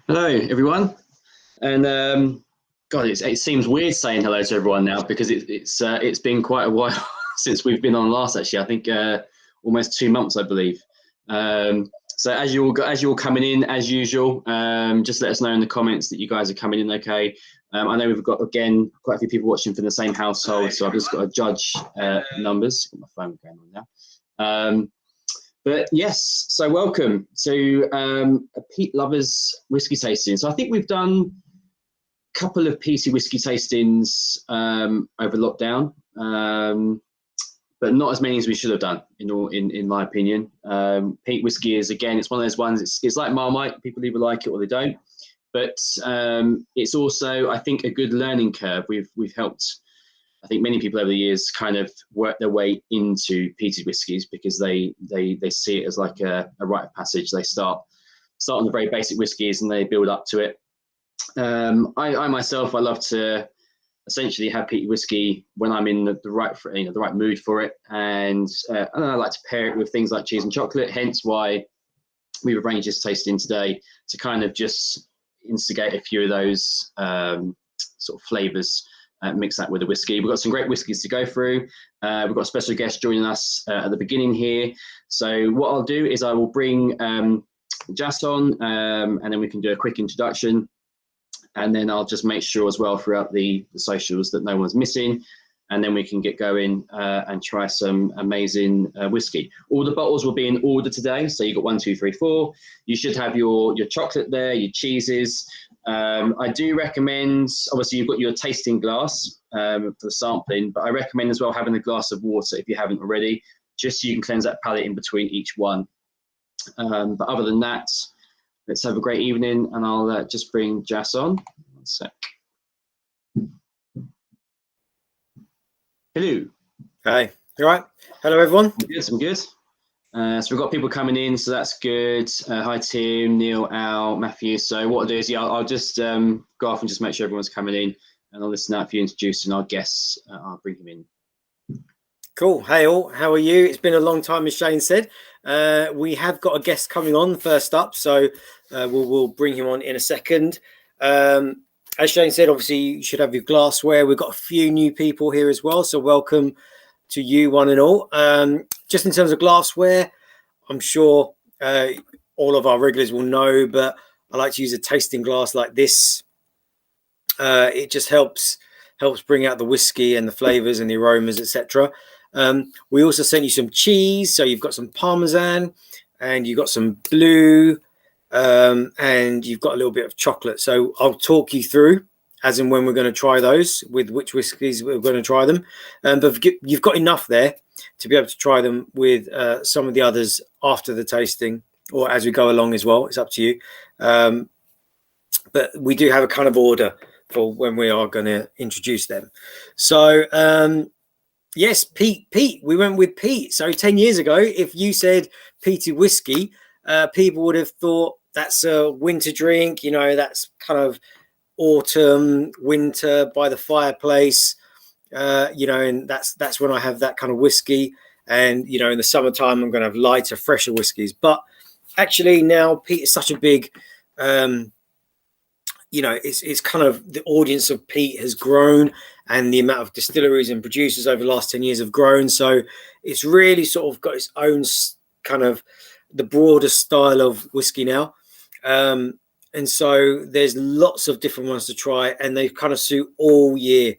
Hello, everyone. And God, it seems weird saying hello to everyone now because it's been quite a while since we've been on last. Actually, I think almost 2 months, I believe. So as you're coming in as usual, just let us know in the comments that you guys are coming in okay. I know we've got again quite a few people watching from the same household, so I've just got to judge numbers. Got my phone going on now. But yes, so welcome to a Peat Lovers Whisky tasting. So I think we've done a couple of peaty whiskey tastings over lockdown, but not as many as we should have done, in my opinion. Peat whiskey is, again, it's one of those ones, it's like Marmite. People either like it or they don't. But it's also, I think, a good learning curve. We've helped, I think, many people over the years kind of work their way into peated whiskies because they see it as like a rite of passage. They start on the very basic whiskies and they build up to it. I myself, I love to essentially have peated whiskey when I'm in the right mood for it, and I like to pair it with things like cheese and chocolate. Hence why we've arranged this tasting today to kind of just instigate a few of those sort of flavors. Mix that with the whiskey. We've got some great whiskies to go through. We've got a special guest joining us at the beginning here. So what I'll do is I will bring Jas on, and then we can do a quick introduction. And then I'll just make sure as well throughout the socials that no one's missing. And then we can get going and try some amazing whiskey. All the bottles will be in order today. So you've got 1, 2, 3, 4. You should have your chocolate there, your cheeses. I do recommend, obviously you've got your tasting glass for the sampling, but I recommend as well having a glass of water if you haven't already, just so you can cleanse that palate in between each one. But other than that, let's have a great evening, and I'll just bring Jas on. 1 sec. Hello. Hi. You all right? Hello, everyone. I'm good. So we've got people coming in, so that's good. Hi, Tim, Neil, Al, Matthew. So what I'll do is, I'll just go off and just make sure everyone's coming in, and I'll listen out for you introducing our guests. I'll bring him in. Cool. Hey, all. How are you? It's been a long time, as Shane said. We have got a guest coming on first up, so we'll bring him on in a second. As Shane said, obviously, you should have your glassware. We've got a few new people here as well, so welcome to you, one and all. Just in terms of glassware, I'm sure all of our regulars will know, but I like to use a tasting glass like this. It just helps bring out the whiskey and the flavors and the aromas, etc. We also sent you some cheese, so you've got some Parmesan, and you've got some blue, and you've got a little bit of chocolate. So I'll talk you through as and when we're going to try those, with which whiskies we're going to try them. But you've got enough there to be able to try them with some of the others after the tasting or as we go along as well. It's up to you. But we do have a kind of order for when we are going to introduce them. So, yes, Peat. We went with peat. So 10 years ago, if you said peated whiskey, people would have thought that's a winter drink. That's kind of autumn, winter by the fireplace. And that's when I have that kind of whiskey. And in the summertime, I'm going to have lighter, fresher whiskies. But actually, now peat is such a big, it's kind of the audience of peat has grown, and the amount of distilleries and producers over the last 10 years have grown. So it's really sort of got its own kind of the broader style of whiskey now. And so there's lots of different ones to try, and they kind of suit all year.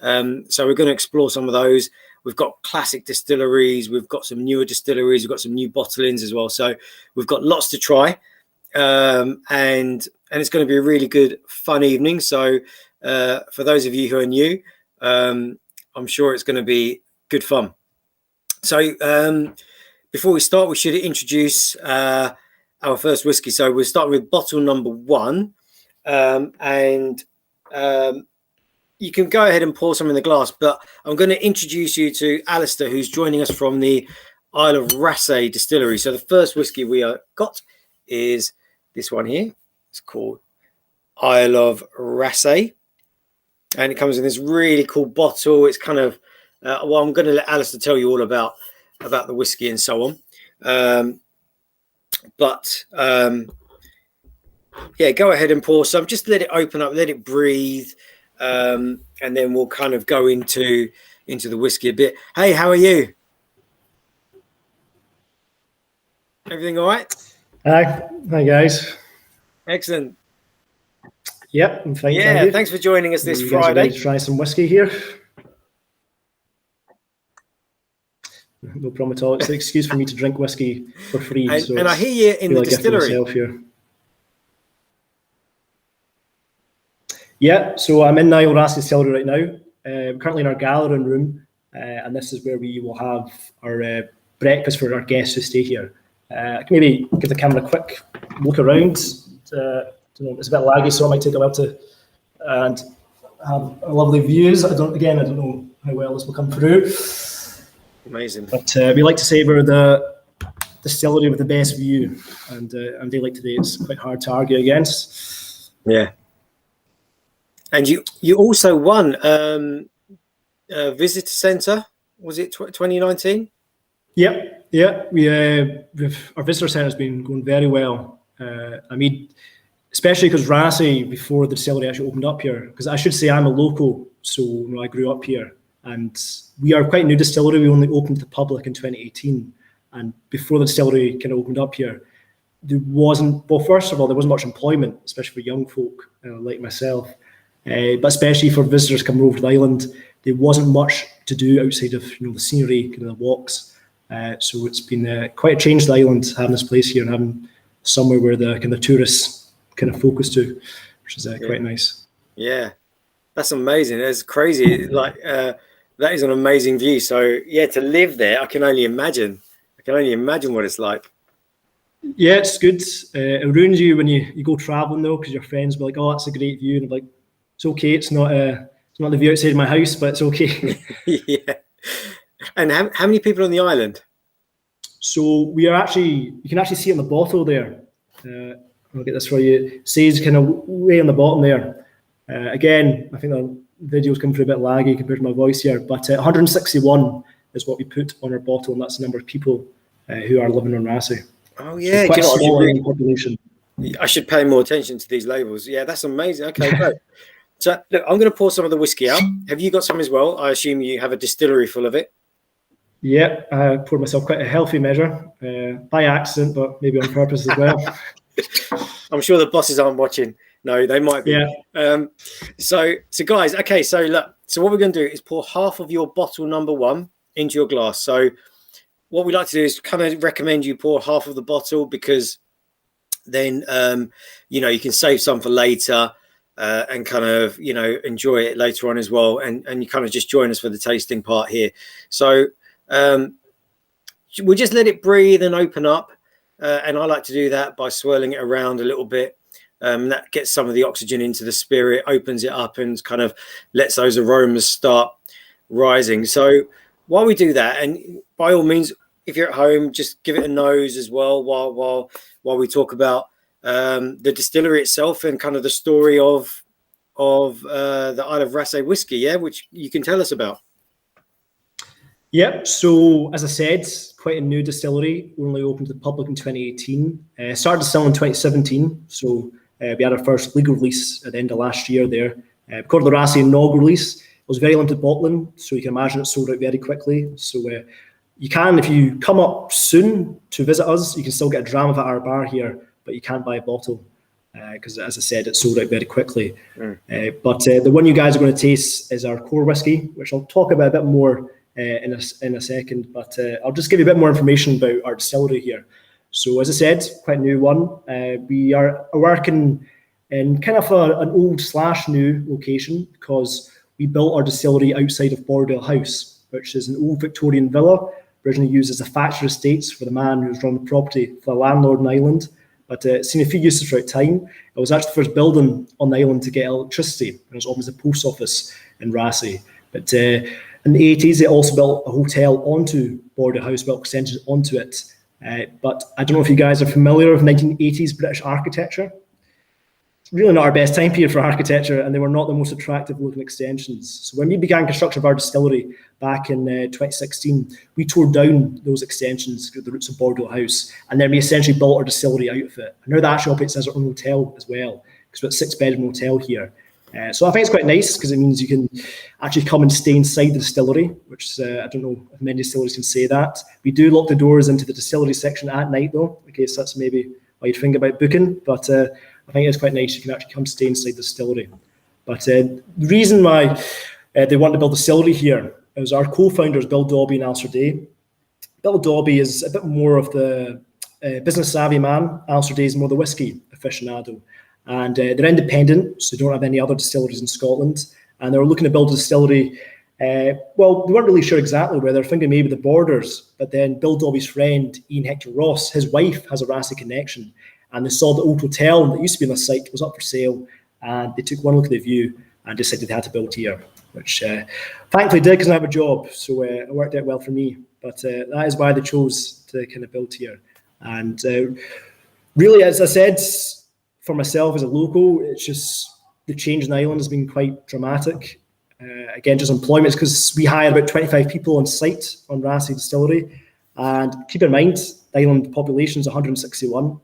So we're going to explore some of those. We've got classic distilleries. We've got some newer distilleries. We've got some new bottlings as well. So we've got lots to try. And it's going to be a really good, fun evening. So for those of you who are new, I'm sure it's going to be good fun. So before we start, we should introduce our first whiskey. So we're starting with bottle number 1. And you can go ahead and pour some in the glass, but I'm going to introduce you to Alistair, who's joining us from the Isle of Raasay distillery. So the first whiskey we got is this one here. It's called Isle of Raasay, and it comes in this really cool bottle. It's kind of I'm going to let Alistair tell you all about the whiskey and so on. But Yeah, go ahead and pour some. Just let it open up, let it breathe, and then we'll kind of go into the whiskey a bit. Hey, how are you? Everything all right? Hi guys. Excellent. Yep, I'm fine. Yeah, thank you. thanks for joining us this You guys are Friday. ready to try some whiskey here? No problem at all. It's an excuse for me to drink whiskey for free. And I hear you in the distillery. Here. Yeah, so I'm in Nile Rassi Distillery right now. We're currently in our gathering room, and this is where we will have our breakfast for our guests who stay here. I can maybe give the camera a quick look around. It's a bit laggy, so I might take a while to and have lovely views. I don't know how well this will come through. Amazing. But we like to say we're the distillery with the best view, and on a day like today, it's quite hard to argue against. Yeah. And you also won Visitor Centre. Was it 2019? Yeah. Our visitor centre has been going very well. I mean, especially because Rassi, before the distillery actually opened up here, because I should say I'm a local, so I grew up here, and we are quite a new distillery. We only opened to the public in 2018, and before the distillery kind of opened up here, there wasn't. Well, first of all, there wasn't much employment, especially for young folk like myself, but especially for visitors coming over to the island, there wasn't much to do outside of the scenery, kind of the walks. So it's been quite a change to the island having this place here and having somewhere where the kind of tourists kind of focus to, which is quite nice. Yeah, that's amazing. It's crazy. Like that is an amazing view. So yeah, to live there, I can only imagine. What it's like. Yeah, it's good. It ruins you when you go traveling though, because your friends will be like, "Oh, that's a great view," and I'm like, "It's okay. It's not the view outside my house, but it's okay." Yeah. And how many people on the island? So you can actually see it on the bottle there. I'll get this for you. It says kind of way on the bottom there. Again, I think the video's come through a bit laggy compared to my voice here, but 161 is what we put on our bottle, and that's the number of people who are living on Rassi. Oh yeah, so quite a small population. I should pay more attention to these labels. Yeah, that's amazing. Okay, great. So look, I'm going to pour some of the whiskey out. Have you got some as well? I assume you have a distillery full of it. Yeah, I poured myself quite a healthy measure by accident, but maybe on purpose as well. I'm sure the bosses aren't watching. No, they might be. Yeah. So guys, okay. So look, what we're going to do is pour half of your bottle number one into your glass. So what we like to do is kind of recommend you pour half of the bottle, because then you can save some for later. And kind of, enjoy it later on as well. And you kind of just join us for the tasting part here. So we'll just let it breathe and open up. And I like to do that by swirling it around a little bit. That gets some of the oxygen into the spirit, opens it up and kind of lets those aromas start rising. So while we do that, and by all means, if you're at home, just give it a nose as well while we talk about the distillery itself and kind of the story of the Isle of Rassi whiskey, which you can tell us about. Yep. So as I said, quite a new distillery. We only opened to the public in 2018. Started to sell in 2017. So we had our first legal release at the end of last year there. Because of the Rassi inaugural release, it was very limited bottling. So you can imagine it sold out very quickly. So you can, if you come up soon to visit us, you can still get a dram of it at our bar here, but you can't buy a bottle because, as I said, it sold out very quickly. But the one you guys are going to taste is our core whiskey, which I'll talk about a bit more in a second. But I'll just give you a bit more information about our distillery here. So, as I said, quite a new one. We are working in kind of an old/new location because we built our distillery outside of Bordale House, which is an old Victorian villa, originally used as a factory estates for the man who's run the property for the landlord on the island. But it's seen a few uses throughout time. It was actually the first building on the island to get electricity, and it was almost a post office in Rassi. But in the 80s, they also built a hotel onto Bordale House, built extensions onto it. But I don't know if you guys are familiar with 1980s British architecture. really not our best time period for architecture, and they were not the most attractive looking extensions. So when we began construction of our distillery back in 2016, we tore down those extensions at the roots of Bordeaux House, and then we essentially built our distillery out of it. And now that actually operates as our own hotel as well, because we're a 6-bedroom hotel here. So I think it's quite nice because it means you can actually come and stay inside the distillery, which I don't know if many distilleries can say that. We do lock the doors into the distillery section at night though, in case that's maybe why you'd think about booking, but I think it's quite nice. You can actually come stay inside the distillery. But the reason why they want to build a distillery here is our co-founders, Bill Dobby and Alistair Day. Bill Dobby is a bit more of the business savvy man. Alistair Day is more the whiskey aficionado. And they're independent, so they don't have any other distilleries in Scotland. And they were looking to build a distillery. Well, they weren't really sure exactly where. They're thinking maybe the Borders. But then Bill Dobby's friend, Ian Hector Ross, his wife has a Rassay connection. And they saw the old hotel that used to be on the site was up for sale. And they took one look at the view and decided they had to build here, which thankfully did because I have a job. So it worked out well for me. But that is why they chose to kind of build here. And really, as I said, for myself as a local, it's just the change in the island has been quite dramatic. Again, just employment, because we hire about 25 people on site on Rassay Distillery. And keep in mind, the island population is 161.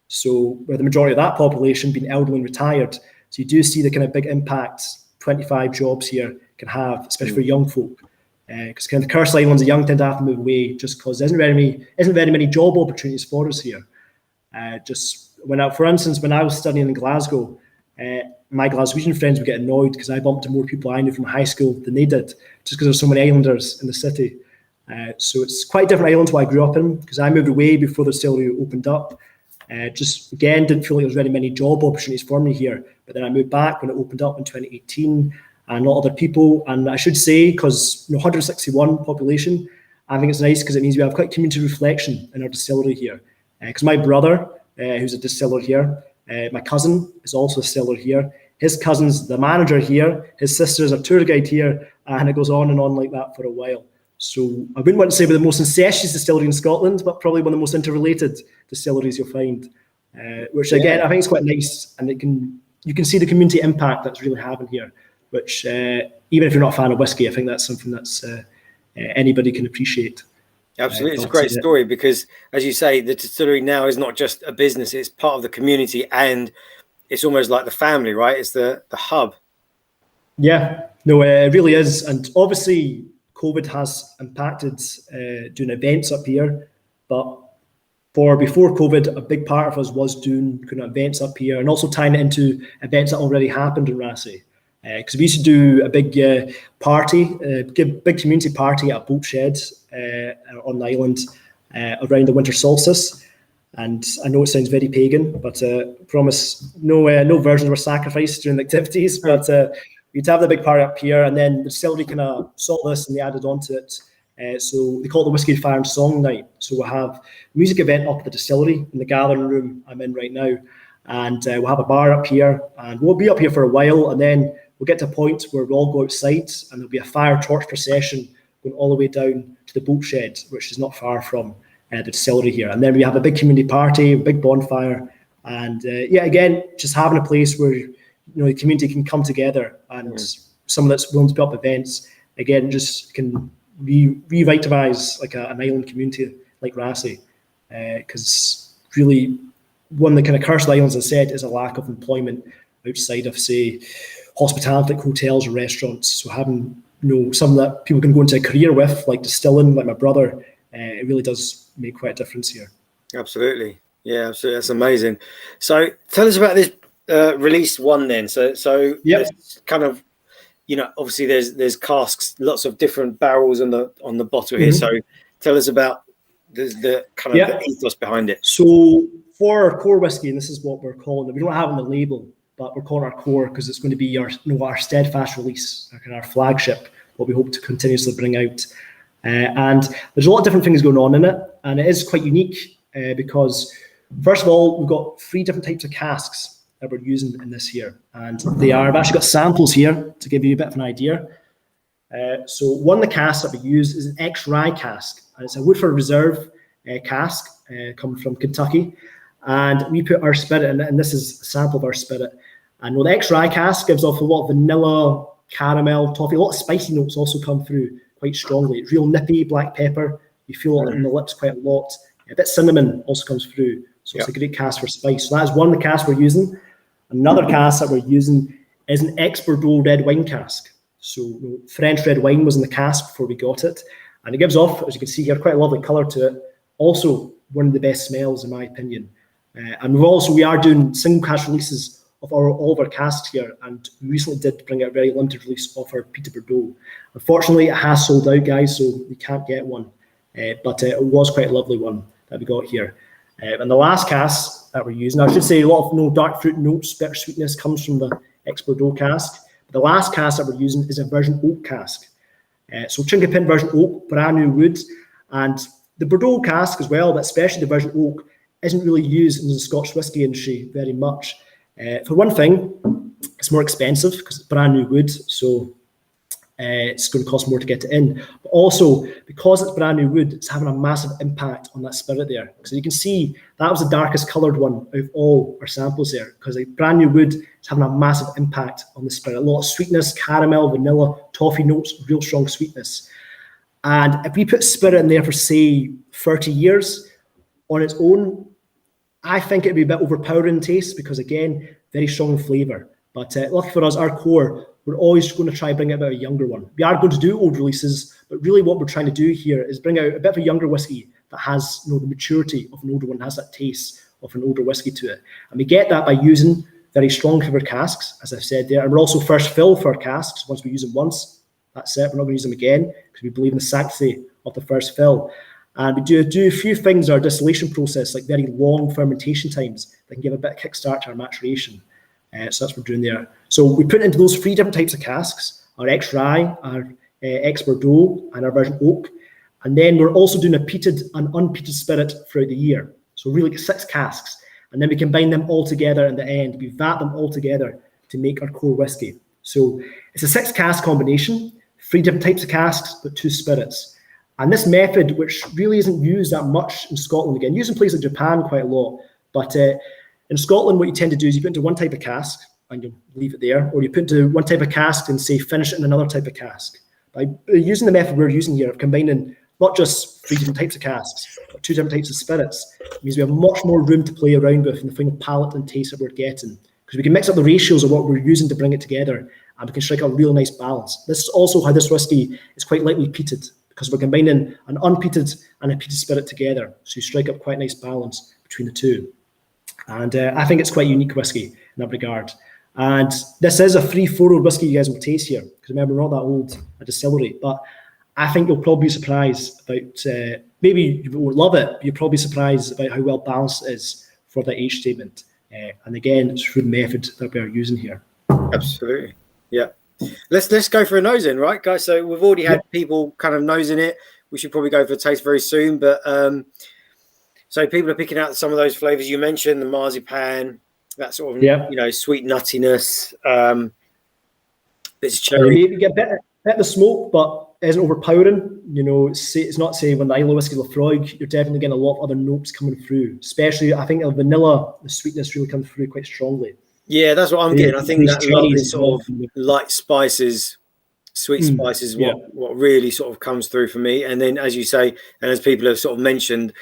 So where the majority of that population being elderly and retired. So you do see the kind of big impact 25 jobs here can have, especially for young folk. Because kind of the Curse Islands, the young tend to have to move away just because there isn't very many job opportunities for us here. For instance, when I was studying in Glasgow, my Glaswegian friends would get annoyed because I bumped into more people I knew from high school than they did, just because there's so many islanders in the city. So it's quite a different island to what I grew up in, because I moved away before the distillery opened up. Just again, didn't feel like there was very many job opportunities for me here. But then I moved back when it opened up in 2018, and a lot of other people. And I should say, because 161 population, I think it's nice because it means we have quite community reflection in our distillery here. Because my brother, who's a distiller here, my cousin is also a distiller here. His cousin's the manager here. His sister's a tour guide here, and it goes on and on like that for a while. So I wouldn't want to say we're the most incestuous distillery in Scotland, but probably one of the most interrelated distilleries you'll find. Which again, I think is quite nice, and you can see the community impact that's really having here. Which even if you're not a fan of whiskey, I think that's something that's anybody can appreciate. Absolutely, it's a great story because, as you say, the distillery now is not just a business; it's part of the community, and it's almost like the family, right? It's the hub. Yeah, no, it really is, and obviously, COVID has impacted doing events up here, but before COVID, a big part of us was doing kind of events up here, and also tying it into events that already happened in Rassay. Because we used to do a big party, big community party at a boat shed on the island around the winter solstice. And I know it sounds very pagan, but promise no virgins were sacrificed during the activities. But we'd have the big party up here, and then the distillery kind of saw this and they added on to it. So they call it the Whiskey Fire and Song Night. So we'll have a music event up at the distillery in the gathering room I'm in right now. And we'll have a bar up here, and we'll be up here for a while, and then we'll get to a point where we'll all go outside and there'll be a fire torch procession going all the way down to the boat shed, which is not far from the distillery here. And then we have a big community party, a big bonfire. And again, just having a place where the community can come together and someone that's willing to put up events, again, just can revitalize like an island community like Rassay. Because really, one of the kind of cursed islands, as I said, is a lack of employment outside of, say, hospitality, like hotels or restaurants. So having something that people can go into a career with, like distilling, like my brother, it really does make quite a difference here. Absolutely, yeah, absolutely, that's amazing. So tell us about this release one then. So it's kind of, obviously there's casks, lots of different barrels on the bottle here. So tell us about the kind of the ethos behind it. So for our core whiskey, and this is what we're calling it, we don't have it on the label, but we're calling our core because it's going to be our steadfast release, our flagship, what we hope to continuously bring out. And there's a lot of different things going on in it, and it is quite unique because, first of all, we've got 3 different types of casks that we're using in this here, and I've actually got samples here to give you a bit of an idea. So one of the casks that we use is an ex-rye cask, and it's a Woodford Reserve cask coming from Kentucky. And we put our spirit in it, and this is a sample of our spirit. And the X-Rye cask gives off a lot of vanilla, caramel, toffee. A lot of spicy notes also come through quite strongly. It's real nippy, black pepper. You feel it in the lips quite a lot. A bit cinnamon also comes through. So it's a great cask for spice. So that's one of the casks we're using. Another cask that we're using is an Ex-Bordeaux red wine cask. So French red wine was in the cask before we got it. And it gives off, as you can see here, quite a lovely colour to it. Also, one of the best smells, in my opinion. And we are doing single cask releases of all of our casks here. And we recently did bring out a very limited release of our Peat Bordeaux. Unfortunately, it has sold out, guys, so we can't get one. But it was quite a lovely one that we got here. And the last cask that we're using, I should say a lot of dark fruit notes, bitter sweetness comes from the Ex-Bordeaux cask. But the last cask that we're using is a virgin oak cask. So Trinket Pin virgin oak, brand new wood. And the Bordeaux cask as well, but especially the virgin oak, isn't really used in the Scotch whisky industry very much. For one thing, it's more expensive because it's brand new wood. So it's going to cost more to get it in. But also, because it's brand new wood, it's having a massive impact on that spirit there. So you can see that was the darkest coloured one of all our samples there, because a brand new wood is having a massive impact on the spirit. A lot of sweetness, caramel, vanilla, toffee notes, real strong sweetness. And if we put spirit in there for, say, 30 years on its own, I think it'd be a bit overpowering in taste because, again, very strong flavour. But lucky for us, our core, we're always going to try and bring out a bit of a younger one. We are going to do old releases, but really what we're trying to do here is bring out a bit of a younger whiskey that has the maturity of an older one, has that taste of an older whiskey to it. And we get that by using very strong flavoured casks, as I've said there. And we're also first fill for our casks. Once we use them once, that's it. We're not going to use them again because we believe in the sanctity of the first fill. And we do a few things in our distillation process, like very long fermentation times that can give a bit of kickstart to our maturation. So that's what we're doing there. So we put into those 3 different types of casks, our X-Rye, our Ex-Bordeaux, and our virgin oak. And then we're also doing a peated and unpeated spirit throughout the year. So really 6 casks. And then we combine them all together in the end. We vat them all together to make our core whiskey. So it's a 6 cask combination, 3 different types of casks, but 2 spirits. And this method, which really isn't used that much in Scotland, again, used in places like Japan quite a lot, but in Scotland, what you tend to do is you put into one type of cask and you leave it there, or you put into one type of cask and say finish it in another type of cask. By using the method we're using here of combining not just 3 different types of casks, but 2 different types of spirits, it means we have much more room to play around with in the final palate and taste that we're getting, because we can mix up the ratios of what we're using to bring it together, and we can strike a real nice balance. This is also how this whiskey is quite lightly peated, because we're combining an unpeated and a peated spirit together, so you strike up quite a nice balance between the two. And I think it's quite a unique whiskey in that regard. And this is a free 4-year-old whiskey you guys will taste here, because remember, we're not that old a distillery, but I think you'll probably be surprised about, maybe you won't love it, but you'll probably be surprised about how well balanced it is for the age statement. And again, it's through the method that we are using here. Absolutely. Yeah. Let's go for a nose in, right, guys? So we've already had people kind of nosing it. We should probably go for a taste very soon, but so people are picking out some of those flavors you mentioned, the marzipan, that sort of sweet nuttiness, bits of cherry. Maybe get a bit of the smoke, but it isn't overpowering. It's not saying when the Islay whiskey Lafroig, you're definitely getting a lot of other notes coming through. Especially, I think the vanilla, the sweetness really comes through quite strongly. Yeah, that's what I'm getting. I think that lovely sort of light spices, sweet spices, what really sort of comes through for me. And then, as you say, and as people have sort of mentioned,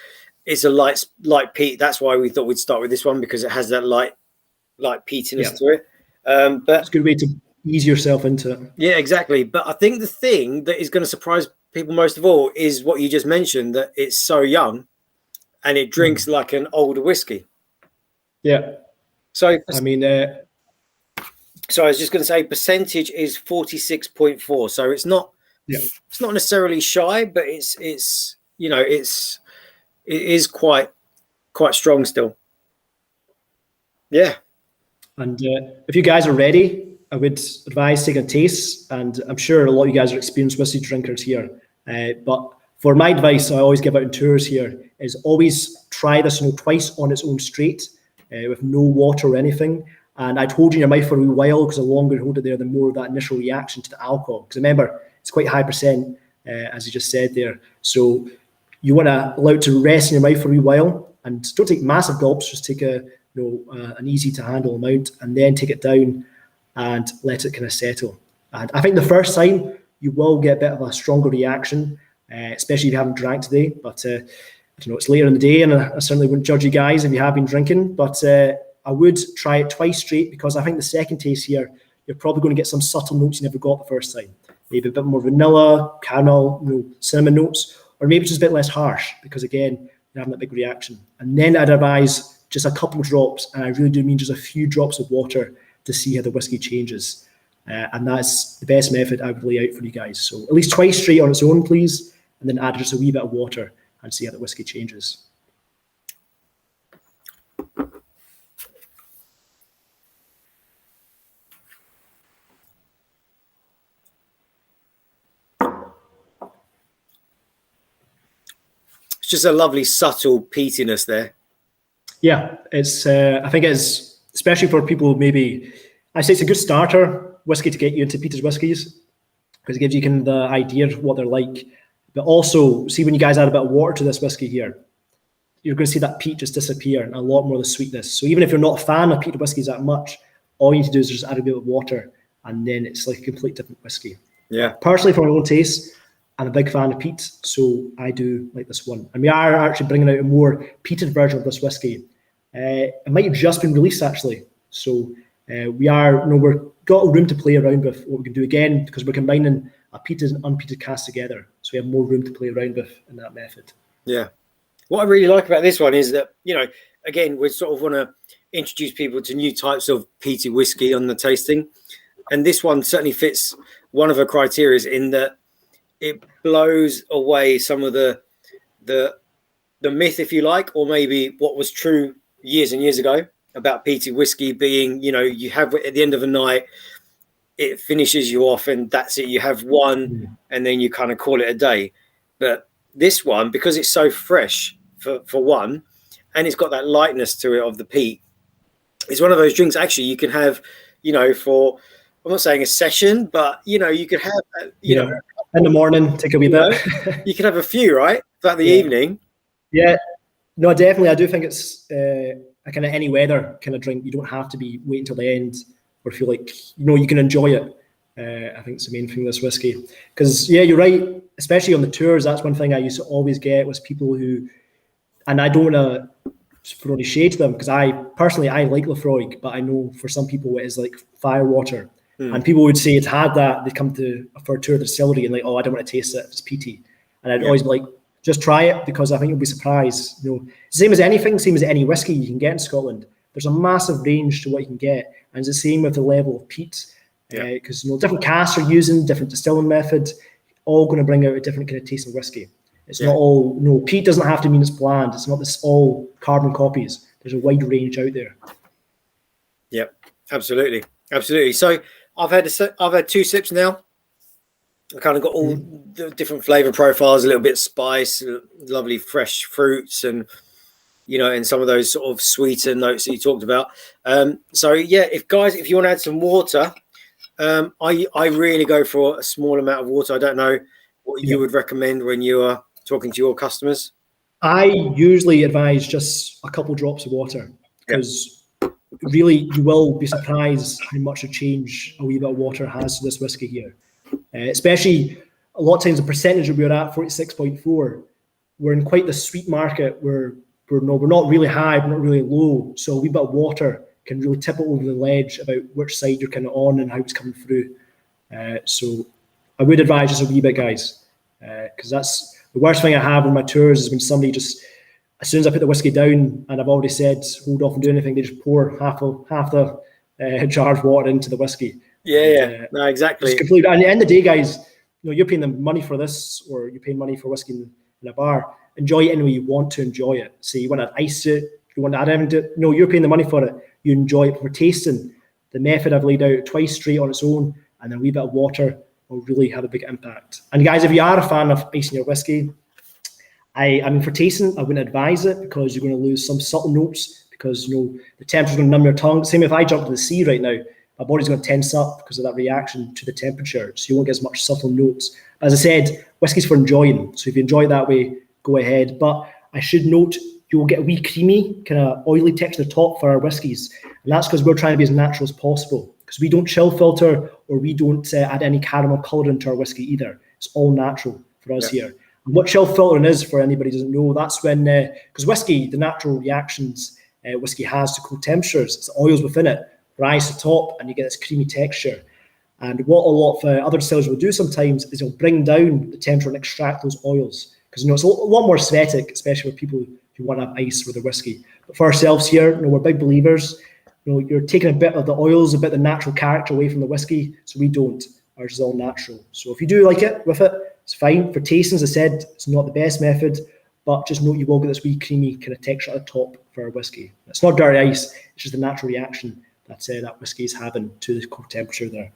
it's a light peat. That's why we thought we'd start with this one, because it has that light peatiness to it. But it's a good way to ease yourself into it. Yeah, exactly. But I think the thing that is going to surprise people most of all is what you just mentioned, that it's so young and it drinks like an older whiskey. Yeah. So I mean, so I was just going to say percentage is 46.4. So it's not necessarily shy, but it is quite strong still. Yeah. And if you guys are ready, I would advise taking a taste. And I'm sure a lot of you guys are experienced whiskey drinkers here. But for my advice, I always give out in tours here is always try this twice on its own straight with no water or anything. And I'd hold in your mouth for a wee while, because the longer you hold it there, the more of that initial reaction to the alcohol. Because remember, it's quite high percent, as you just said there. So you want to allow it to rest in your mouth for a wee while, and don't take massive gulps. Just take a an easy to handle amount, and then take it down and let it kind of settle. And I think the first time you will get a bit of a stronger reaction, especially if you haven't drank today. But I don't know, it's later in the day, and I certainly wouldn't judge you guys if you have been drinking. But I would try it twice straight, because I think the second taste here, you're probably going to get some subtle notes you never got the first time. Maybe a bit more vanilla, caramel, cinnamon notes, or maybe just a bit less harsh, because again, you're having that big reaction. And then I'd advise just a couple of drops, and I really do mean just a few drops of water to see how the whiskey changes. And that's the best method I would lay out for you guys. So at least twice straight on its own, please, and then add just a wee bit of water and see how the whiskey changes. It's just a lovely subtle peatiness there. Yeah, it's. I think it's especially for people who maybe. I say it's a good starter whiskey to get you into peated whiskies, because it gives you kind of the idea of what they're like. But also, see, when you guys add a bit of water to this whiskey here, you're going to see that peat just disappear and a lot more of the sweetness. So even if you're not a fan of peated whiskies that much, all you need to do is just add a bit of water, and then it's like a complete different whiskey. Yeah. Personally, for my own taste, I'm a big fan of peat, so I do like this one. And we are actually bringing out a more peated version of this whiskey. It might have just been released, actually. So we've got room to play around with what we can do again, because we're combining a peated and unpeated cask together. So we have more room to play around with in that method. Yeah. What I really like about this one is that, again, we sort of want to introduce people to new types of peated whiskey on the tasting. And this one certainly fits one of the criteria in that it blows away some of the myth, if you like, or maybe what was true years and years ago about peated whiskey being, you have at the end of the night, it finishes you off and that's it. You have one and then you kind of call it a day. But this one, because it's so fresh for one, and it's got that lightness to it of the peat, it's one of those drinks actually you can have, for, I'm not saying a session, but, you could have, in the morning, take a wee bit. You could have a few, right? Throughout the evening. Yeah. No, definitely. I do think it's a kind of any weather kind of drink. You don't have to be waiting till the end or feel like, you can enjoy it. I think it's the main thing with this whiskey. Because, yeah, you're right. Especially on the tours, that's one thing I used to always get was people who, and I don't want to throw any shade to them, because I like Lefroy, but I know for some people it is like fire water. And people would say it's had that, they come for a tour of the distillery and like, oh, I don't want to taste it if it's peaty. And I'd always be like, just try it, because I think you'll be surprised. Same as anything, same as any whiskey you can get in Scotland. There's a massive range to what you can get. And it's the same with the level of peat. Because different casks are using, different distilling methods, all going to bring out a different kind of taste of whiskey. It's not all, peat doesn't have to mean it's bland. It's not this all carbon copies. There's a wide range out there. Yep, absolutely. So I've had 2 sips now. I kind of got all the different flavor profiles, a little bit of spice, lovely fresh fruits, and and some of those sort of sweeter notes that you talked about. So yeah, if you want to add some water, I really go for a small amount of water. I don't know what you would recommend when you are talking to your customers. I usually advise just a couple drops of water, because really, you will be surprised how much a change a wee bit of water has to this whiskey here. Especially, a lot of times the percentage that we're at, 46.4, we're in quite the sweet market where we're not really high, we're not really low. So a wee bit of water can really tip it over the ledge about which side you're kind of on and how it's coming through. So I would advise just a wee bit, guys, because that's the worst thing I have on my tours is when somebody just, as soon as I put the whiskey down and I've already said hold off and do anything, they just pour half the jar of water into the whiskey. No, exactly. At the end of the day, guys, you're paying them money for this, or you're paying money for whiskey in a bar. Enjoy it any way you want to enjoy it. So you want to ice it, you want to add anything to it. No, you're paying the money for it. You enjoy it. But for tasting, the method I've laid out twice straight on its own, and then a wee bit of water will really have a big impact. And guys, if you are a fan of icing your whiskey, I mean, for tasting, I wouldn't advise it, because you're going to lose some subtle notes, because the temperature's going to numb your tongue. Same if I jump to the sea right now, my body's going to tense up because of that reaction to the temperature, so you won't get as much subtle notes. As I said, whiskey's for enjoying, so if you enjoy it that way, go ahead. But I should note, you'll get a wee creamy, kind of oily texture at the top for our whiskies. And that's because we're trying to be as natural as possible, because we don't chill filter or we don't add any caramel coloring to our whiskey either. It's all natural for us here. And what chill filtering is, for anybody who doesn't know, that's when, because whiskey, the natural reactions whiskey has to cold temperatures, it's the oils within it rise to the top and you get this creamy texture. And what a lot of other distillers will do sometimes is they'll bring down the temperature and extract those oils, because it's a lot more aesthetic, especially for people who want to have ice with their whiskey. But for ourselves here, we're big believers. You're taking a bit of the oils, a bit of the natural character away from the whiskey, so we don't. Ours is all natural. So if you do like it with it, it's fine. For tasting, as I said, it's not the best method, but just note you will get this wee creamy kind of texture at the top for our whiskey. It's not dirty ice, it's just the natural reaction that whiskey is having to the cold temperature there.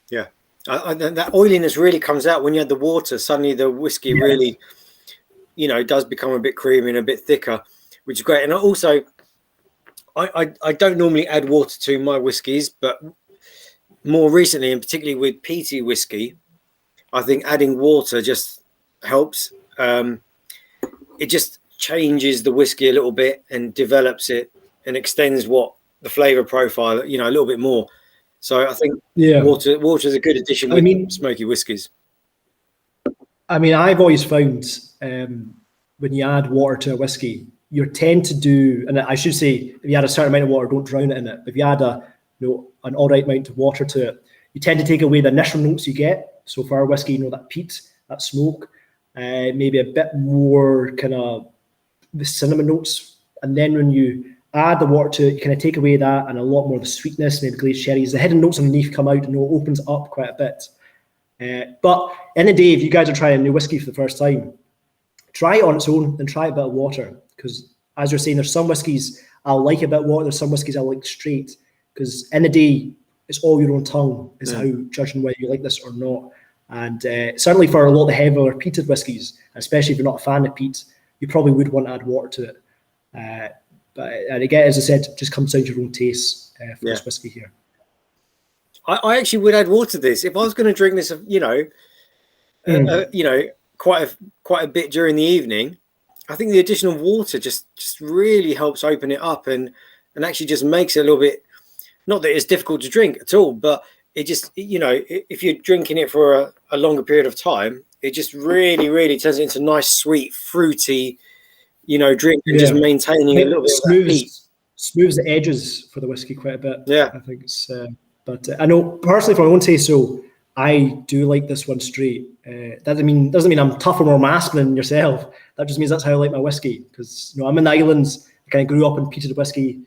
Yeah. That oiliness really comes out when you add the water. Suddenly the whiskey really, does become a bit creamy and a bit thicker, which is great. And also, I don't normally add water to my whiskies, but more recently, and particularly with peaty whiskey, I think adding water just helps. It just changes the whiskey a little bit and develops it and extends the flavor profile, a little bit more. So I think water is a good addition with smoky whiskies. I've always found when you add water to a whiskey, you tend to do, and I should say, if you add a certain amount of water, don't drown it in it. If you add an all right amount of water to it, you tend to take away the initial notes you get. So for our whiskey, that peat, that smoke, maybe a bit more kind of the cinnamon notes. And then when you add the water to it, you kind of take away that and a lot more of the sweetness, maybe glazed cherries. The hidden notes underneath come out and it opens up quite a bit. But in the day, if you guys are trying a new whiskey for the first time, try it on its own and try a bit of water. Because as you're saying, there's some whiskies I'll like a bit of water, there's some whiskies I'll like straight. Because in the day, it's all your own tongue is how judging whether you like this or not. And certainly for a lot of the heavier peated whiskies, especially if you're not a fan of peat, you probably would want to add water to it. And again, as I said, just comes down to your own taste for this whiskey here. I actually would add water to this if I was going to drink this. Quite a bit during the evening. I think the addition of water just really helps open it up and actually just makes it a little bit. Not that it's difficult to drink at all, but it just if you're drinking it for a longer period of time, it just really, really turns it into nice, sweet, fruity. Drink and just maintaining a little bit of that heat. Smooths the edges for the whiskey quite a bit. Yeah, I think it's. But I know personally for my own taste, so I do like this one straight. That doesn't mean I'm tougher, more masculine than yourself. That just means that's how I like my whiskey. Because I'm in the islands. I kind of grew up in peated whiskey,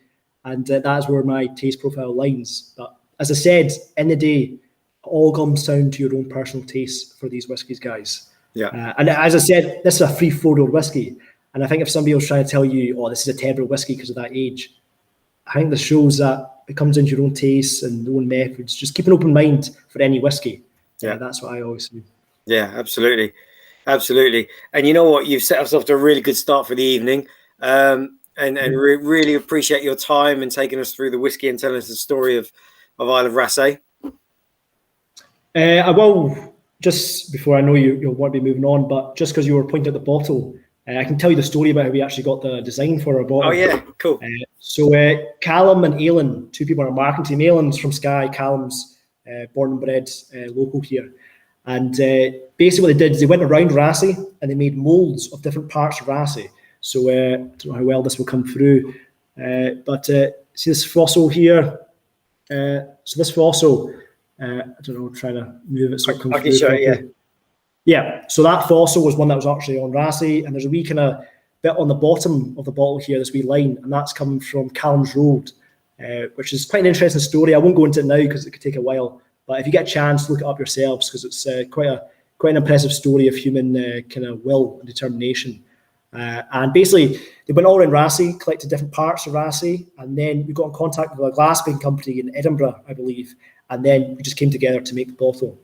and that's where my taste profile lines. But as I said, in the day, it all comes down to your own personal taste for these whiskies, guys. Yeah. And as I said, this is a free 4-year-old whiskey. And I think if somebody was trying to tell you, this is a terrible whiskey because of that age, I think this shows that it comes into your own tastes and your own methods. Just keep an open mind for any whiskey. Yeah, that's what I always do. Yeah, absolutely. Absolutely. And you know what? You've set us off to a really good start for the evening. Really appreciate your time and taking us through the whiskey and telling us the story of Isle of Raasay. I will, just before I know you'll want to be moving on, but just because you were pointing at the bottle, I can tell you the story about how we actually got the design for our bottle. Oh, yeah, cool. So Callum and Alan, two people on our marketing team. Alan's from Skye, Callum's born and bred local here. And basically what they did is they went around Raasay and they made moulds of different parts of Raasay. So I don't know how well this will come through. But see this fossil here? So this fossil, I don't know, trying to move it so it comes through. Show it, yeah. Yeah, so that fossil was one that was actually on Raasay, and there's a wee kind of bit on the bottom of the bottle here, this wee line, and that's coming from Callum's Road, which is quite an interesting story. I won't go into it now because it could take a while, but if you get a chance, look it up yourselves because it's quite an impressive story of human kind of will and determination. And basically, they went all around Raasay, collected different parts of Raasay, and then we got in contact with a glassmaking company in Edinburgh, I believe, and then we just came together to make the bottle.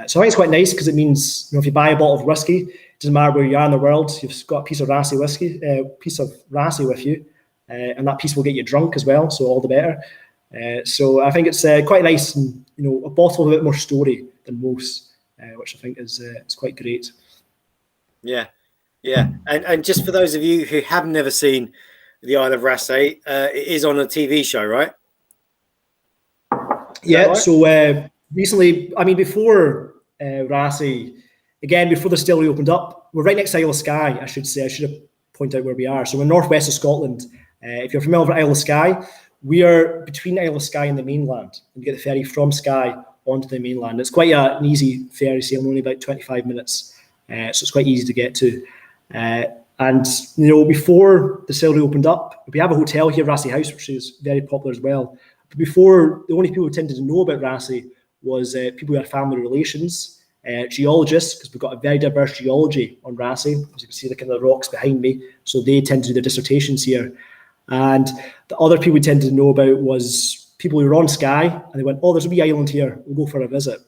So I think it's quite nice because it means if you buy a bottle of whiskey, it doesn't matter where you are in the world, you've got a piece of Raasay whiskey, with you, and that piece will get you drunk as well, so all the better. So I think it's quite nice, and a bottle with a bit more story than most, which I think is quite great. Yeah, Yeah, and just for those of you who have never seen the Isle of Raasay, it is on a TV show, right? Yeah. Right? So recently, I mean, before Raasay, again, before the distillery opened up, we're right next to Isle of Skye. I should say. I should have pointed out where we are. So we're northwest of Scotland. If you're familiar with Isle of Skye, we are between Isle of Skye and the mainland. And you get the ferry from Skye onto the mainland. It's quite an easy ferry sail, only about 25 minutes. So it's quite easy to get to. And before the distillery opened up, we have a hotel here, Raasay House, which is very popular as well. But before, the only people who tended to know about Raasay was people who had family relations, geologists, because we've got a very diverse geology on Raasay, as you can see the kind of rocks behind me. So they tend to do their dissertations here. And the other people we tended to know about was people who were on Skye, and they went, "Oh, there's a wee island here. We'll go for a visit,"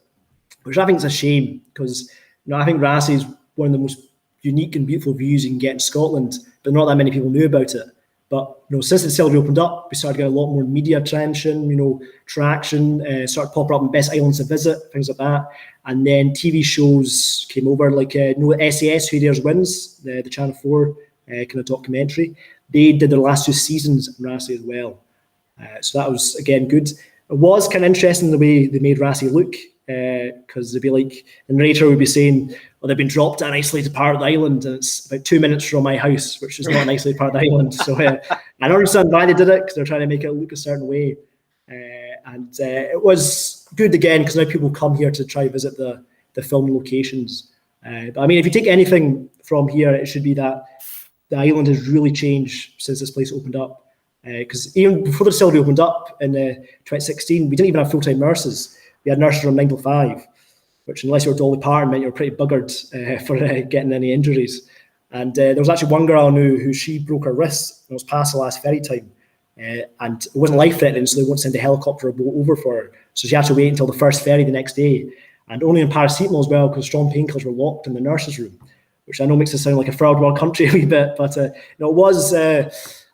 which I think is a shame, because I think Raasay is one of the most unique and beautiful views you can get in Scotland, but not that many people knew about it. But since the distillery opened up, we started getting a lot more media attention, traction, started popping up in best islands to visit, things like that. And then TV shows came over, like SAS, Who Dares Wins, the Channel 4 kind of documentary. They did their last 2 seasons in Raasay as well. So that was, again, good. It was kind of interesting the way they made Raasay look, because they'd be like, the narrator would be saying, "Well, they've been dropped at an isolated part of the island, and it's about 2 minutes from my house," which is not an isolated part of the island. So I don't understand why they did it, because they're trying to make it look a certain way. And it was good, again, because now people come here to try visit the film locations. But I mean, if you take anything from here, it should be that the island has really changed since this place opened up. Because even before the distillery opened up in 2016, we didn't even have full-time nurses. We had nurses from 9 to 5, which, unless you were Dolly Parton, meant you were pretty buggered for getting any injuries. And there was actually one girl I knew who she broke her wrist and was past the last ferry time. And it wasn't life-threatening, so they won't send a helicopter or boat over for her. So she had to wait until the first ferry the next day. And only in paracetamol as well, because strong painkillers were locked in the nurse's room, which I know makes it sound like a third world country a wee bit. But it was a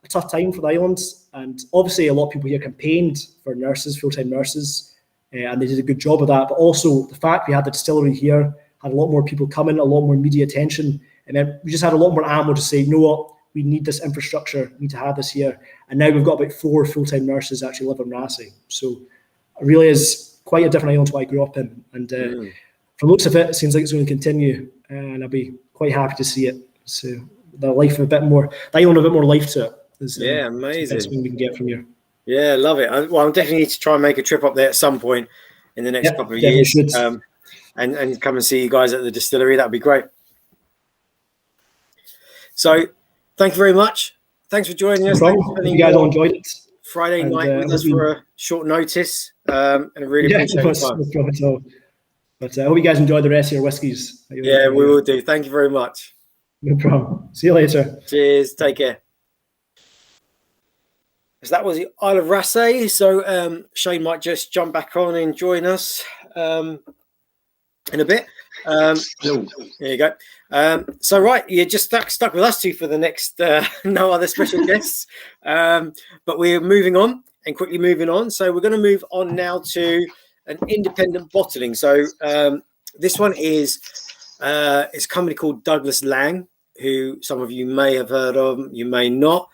tough time for the islands. And obviously a lot of people here campaigned for nurses, full-time nurses, and they did a good job of that. But also the fact we had the distillery here had a lot more people coming, a lot more media attention, and then we just had a lot more ammo to say, "You know what, we need this infrastructure, we need to have this here." And now we've got about 4 full-time nurses that actually live in Raasay. So it really is quite a different island to what I grew up in. And from the looks of it, it seems like it's going to continue, and I'll be quite happy to see it. So the island a bit more life to it. Yeah, amazing. That's what we can get from here. Yeah, love it. Well, I'm definitely need to try and make a trip up there at some point in the next couple of years, and come and see you guys at the distillery. That'd be great. So, thank you very much. Thanks for joining us. You guys all enjoyed it. Friday night with us for a short notice, and I really appreciate your time. But I hope you guys enjoy the rest of your whiskies. Yeah, we will do. Thank you very much. No problem. See you later. Cheers. Take care. So that was the Isle of Raasay. So Shane might just jump back on and join us in a bit. There you go. So right, you're just stuck with us two for the next no other special guests. But we're moving on and quickly moving on. So we're going to move on now to an independent bottling. So this one is it's a company called Douglas Lang, who some of you may have heard of, you may not.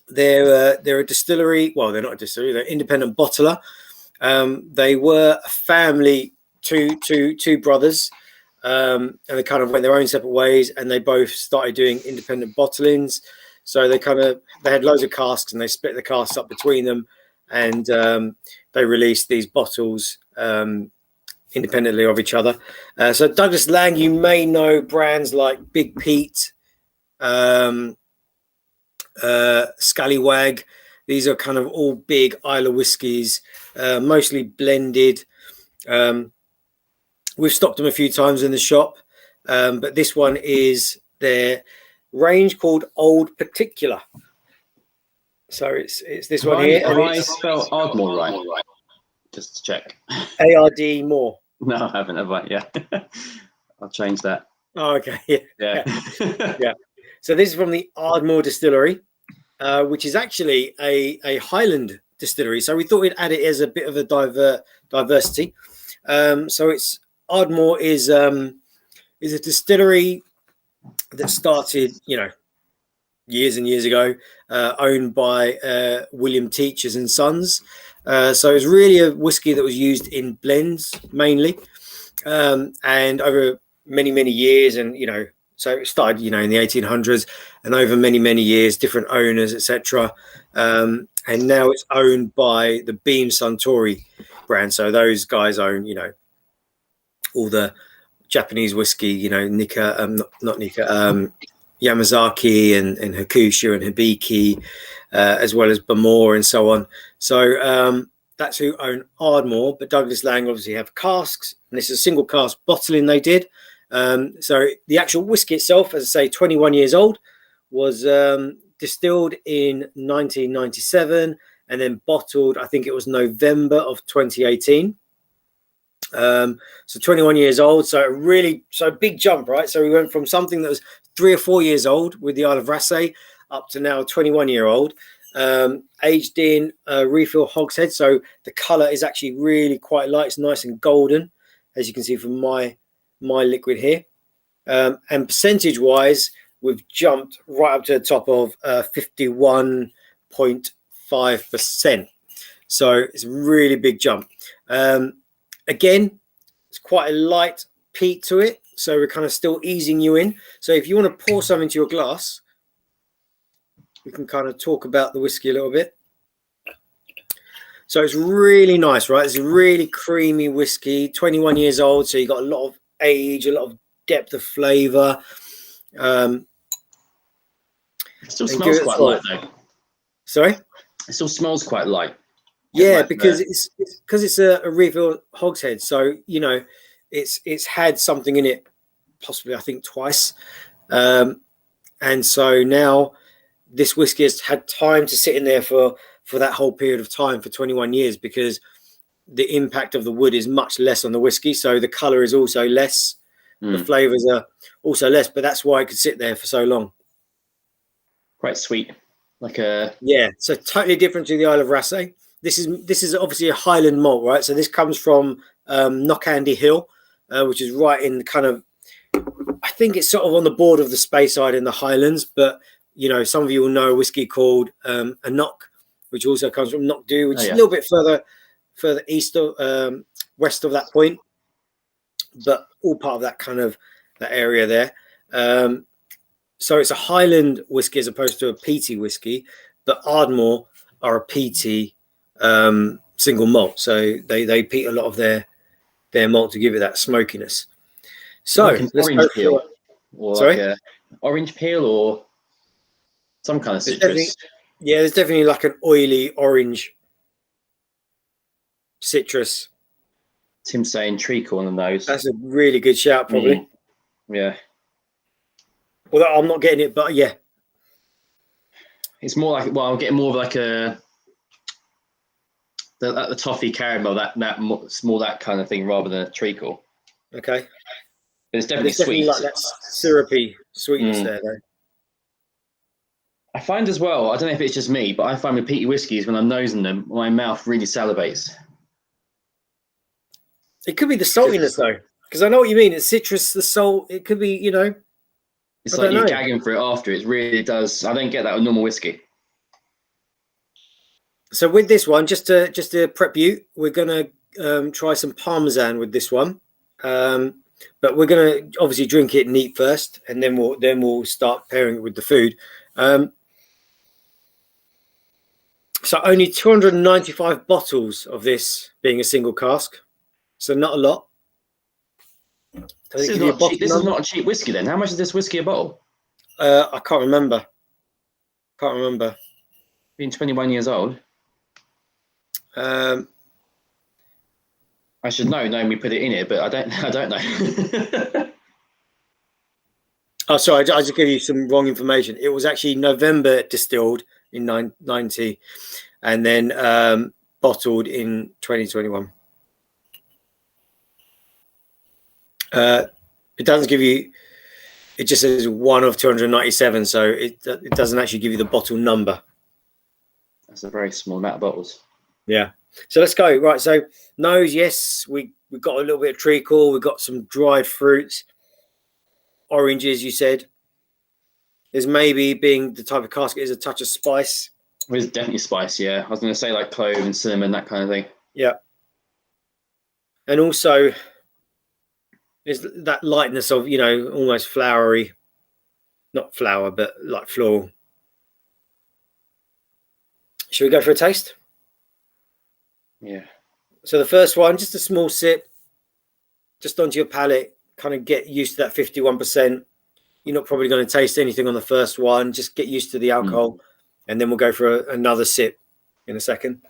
They're a distillery. Well, they're not a distillery. They're an independent bottler. They were a family, two brothers, and they kind of went their own separate ways. And they both started doing independent bottlings. So they had loads of casks, and they split the casks up between them, and they released these bottles independently of each other. So Douglas Lang, you may know brands like Big Peat, Scallywag. These are kind of all big Isle of whiskies, mostly blended. We've stocked them a few times in the shop, but this one is their range called Old Particular. So it's this one here. Have I spelled Ardmore right? Just to check. ARD more. No, I haven't, have I? Yeah. I'll change that. Oh, okay. Yeah. Yeah. So this is from the Ardmore Distillery, which is actually a Highland distillery. So we thought we'd add it as a bit of a diversity. So it's Ardmore is a distillery that started, years and years ago, owned by William Teachers and Sons. So it's really a whiskey that was used in blends mainly, and over many, many years. And, so it started, in the 1800s, and over many, many years, different owners, etc. And now it's owned by the Beam Suntory brand. So those guys own, all the Japanese whiskey, Nika, not Nika, Yamazaki and Hakusha and Hibiki, as well as Bamor and so on. So that's who own Ardmore. But Douglas Lang obviously have casks, and this is a single cask bottling they did. So the actual whiskey itself, as I say, 21 years old, was distilled in 1997 and then bottled, I think it was November of 2018. So 21 years old, so big jump, right? So we went from something that was 3 or 4 years old with the Isle of Raasay up to now 21-year-old, aged in refill hogshead. So the color is actually really quite light. It's nice and golden, as you can see from my liquid here. And percentage wise, we've jumped right up to the top of 51.5%. So it's a really big jump. Again, it's quite a light peat to it, so we're kind of still easing you in. So if you want to pour some into your glass, we can kind of talk about the whiskey a little bit. So it's really nice, right? It's a really creamy whiskey, 21 years old, so you got a lot of age, a lot of depth of flavour. It still smells quite light, though. Sorry? It still smells quite light. Yeah, because it's a refill hogshead, so it's had something in it, possibly I think twice, and so now this whiskey has had time to sit in there for that whole period of time, for 21 years, because the impact of the wood is much less on the whiskey, so the color is also less, the flavors are also less, but that's why it could sit there for so long. Quite sweet, so totally different to the Isle of Raasay. This is obviously a Highland malt, right? So this comes from Knockandy Hill, which is right in kind of, I think it's sort of on the border of the Speyside in the Highlands. But some of you will know a whiskey called a Knock, which also comes from Knockdhu, which is a little bit further east of west of that point, but all part of that kind of that area there. So it's a Highland whiskey as opposed to a peaty whiskey, but Ardmore are a peaty single malt, so they peat a lot of their malt to give it that smokiness. So like let's orange peel, or sorry, like orange peel or some kind of citrus. There's definitely like an oily orange citrus. Tim's saying treacle on the nose. That's a really good shout, probably. Yeah. Well, I'm not getting it, but yeah, it's more like, I'm getting more of like the toffee caramel, it's more that kind of thing rather than a treacle. Okay. But it's definitely sweet. Like that syrupy sweetness there, though. I find as well, I don't know if it's just me, but I find with peaty whiskies, when I'm nosing them, my mouth really salivates. It could be the saltiness, though, because I know what you mean. It's citrus, the salt. It could be, It's like you're gagging for it after. It really does. I don't get that with normal whiskey. So with this one, just to prep you, we're gonna try some Parmesan with this one, but we're gonna obviously drink it neat first, and then we'll start pairing it with the food. So only 295 bottles of this, being a single cask, so not a lot. This is not a cheap whiskey then. How much is this whiskey a bottle? I can't remember. Being 21 years old. I should know, knowing we put it in it, but I don't know. Oh, sorry, I just gave you some wrong information. It was actually November distilled in 1990, and then bottled in 2021. It doesn't give you. It just says one of 297, so it doesn't actually give you the bottle number. That's a very small amount of bottles. Yeah. So let's go. Right. So nose, yes, we got a little bit of treacle. We got some dried fruits, oranges. You said There's maybe, being the type of cask, is a touch of spice. There's definitely spice, yeah. I was going to say like clove and cinnamon, that kind of thing. Yeah. And also, there's that lightness of, you know, almost flowery, not flower, but like floral. Should we go for a taste? Yeah. So the first one, just a small sip, just onto your palate, kind of get used to that 51%. You're not probably going to taste anything on the first one. Just get used to the alcohol, and then we'll go for another sip in a second.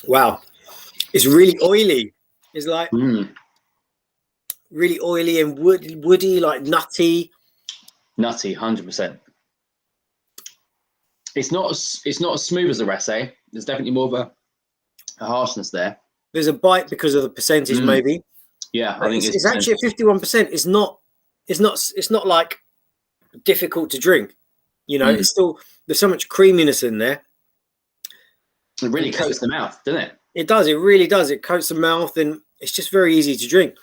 Wow. It's really oily. It's like really oily and woody, like nutty. Nutty, 100%. It's not as smooth as the Racé. There's definitely more of a harshness there. There's a bite because of the percentage, maybe. Yeah, I think it's actually at 51%. It's not like difficult to drink. You know, it's still, there's so much creaminess in there. It really coats the mouth, doesn't it? It does. It really does. It coats the mouth, and it's just very easy to drink.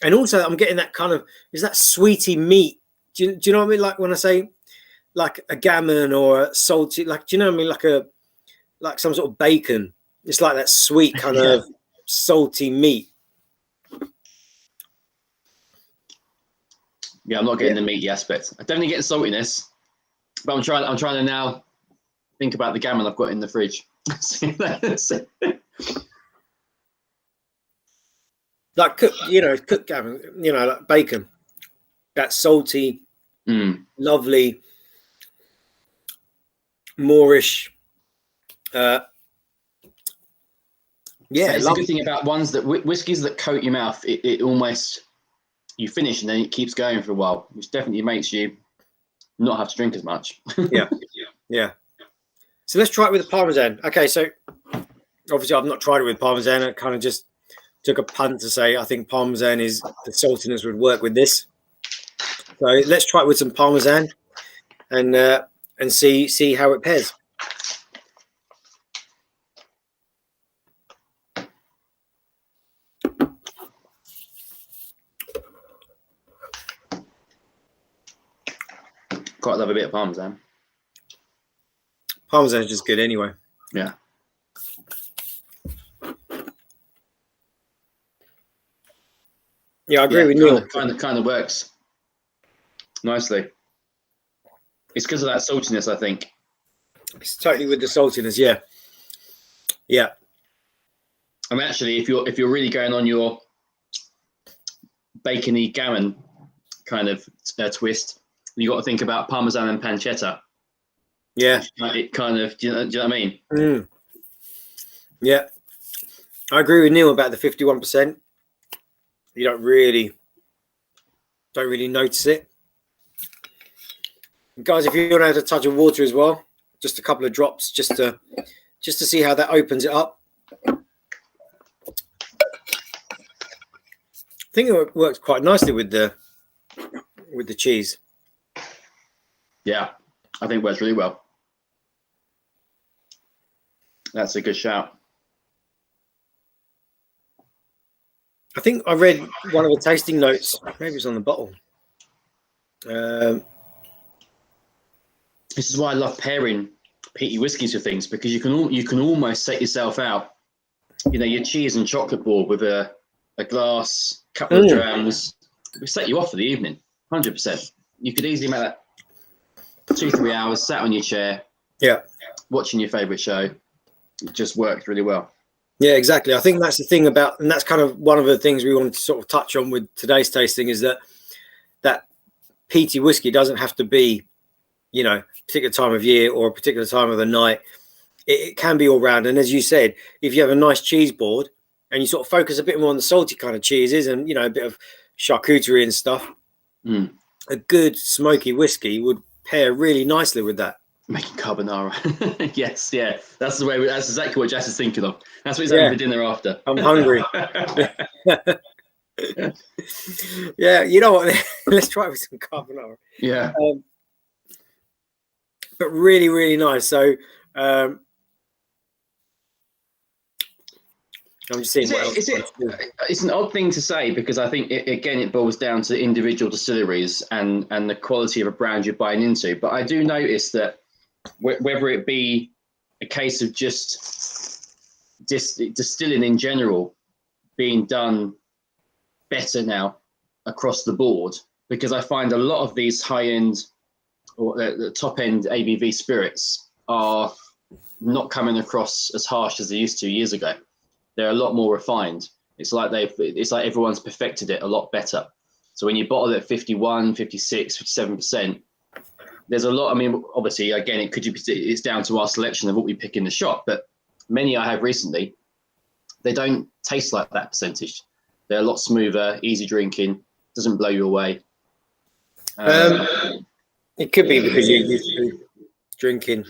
And also, I'm getting that kind of, is that sweety meat? Do you know what I mean? Like when I say like a gammon or a salty, like, do you know what I mean? Like some sort of bacon. It's like that sweet kind of salty meat. Yeah, I'm not getting the meaty aspect. I definitely get the saltiness, but I'm trying to now think about the gammon I've got in the fridge. Like cooked gammon, like bacon. That salty, lovely, Moorish. It's a good thing about ones that whiskies that coat your mouth. It almost, you finish and then it keeps going for a while, which definitely makes you not have to drink as much. Yeah. So let's try it with the Parmesan. Okay, so obviously I've not tried it with Parmesan. I kind of just took a punt to say I think Parmesan the saltiness would work with this. So let's try it with some Parmesan and see how it pairs. Quite love a bit of Parmesan. Parmesan is just good anyway. Yeah. Yeah, I agree with Neil. Kind of works nicely. It's because of that saltiness, I think. It's totally with the saltiness, yeah. Yeah. I mean, actually, if you're really going on your bacony gammon kind of twist, you got to think about Parmesan and pancetta. Yeah. It kind of, do you know what I mean? Yeah. I agree with Neil about the 51%. You don't really notice it. Guys, if you want to add a touch of water as well, just a couple of drops, just to see how that opens it up. I think it works quite nicely with the cheese. Yeah, I think it works really well. That's a good shout. I think I read one of the tasting notes. Maybe it's on the bottle. This is why I love pairing peaty whiskies with things, because you can almost set yourself out. You know, your cheese and chocolate board with a glass, couple of drams. We set you off for the evening, 100%. You could easily make that 2-3 hours, sat on your chair, watching your favourite show. It just worked really well. Yeah, exactly. I think that's the thing about, and that's kind of one of the things we wanted to sort of touch on with today's tasting, is that peaty whiskey doesn't have to be, you know, a particular time of year or a particular time of the night. It can be all round. And as you said, if you have a nice cheese board and you sort of focus a bit more on the salty kind of cheeses and, you know, a bit of charcuterie and stuff, a good smoky whiskey would pair really nicely with that. Making carbonara. Yes, yeah. That's exactly what Jess is thinking of. That's what he's having for dinner after. I'm hungry. Yeah, you know what? Let's try it with some carbonara. Yeah. But really, really nice. So I'm just seeing what else. It's an odd thing to say because I think it boils down to individual distilleries and the quality of a brand you're buying into. But I do notice that whether it be a case of just distilling in general being done better now across the board, because I find a lot of these high-end or the top-end ABV spirits are not coming across as harsh as they used to years ago. They're a lot more refined. It's like everyone's perfected it a lot better. So when you bottle it at 51, 56, 57%, there's a lot. I mean, obviously, again, it's down to our selection of what we pick in the shop, but many I have recently, they don't taste like that percentage. They're a lot smoother, easy drinking, doesn't blow you away. It could be because you're used to drinking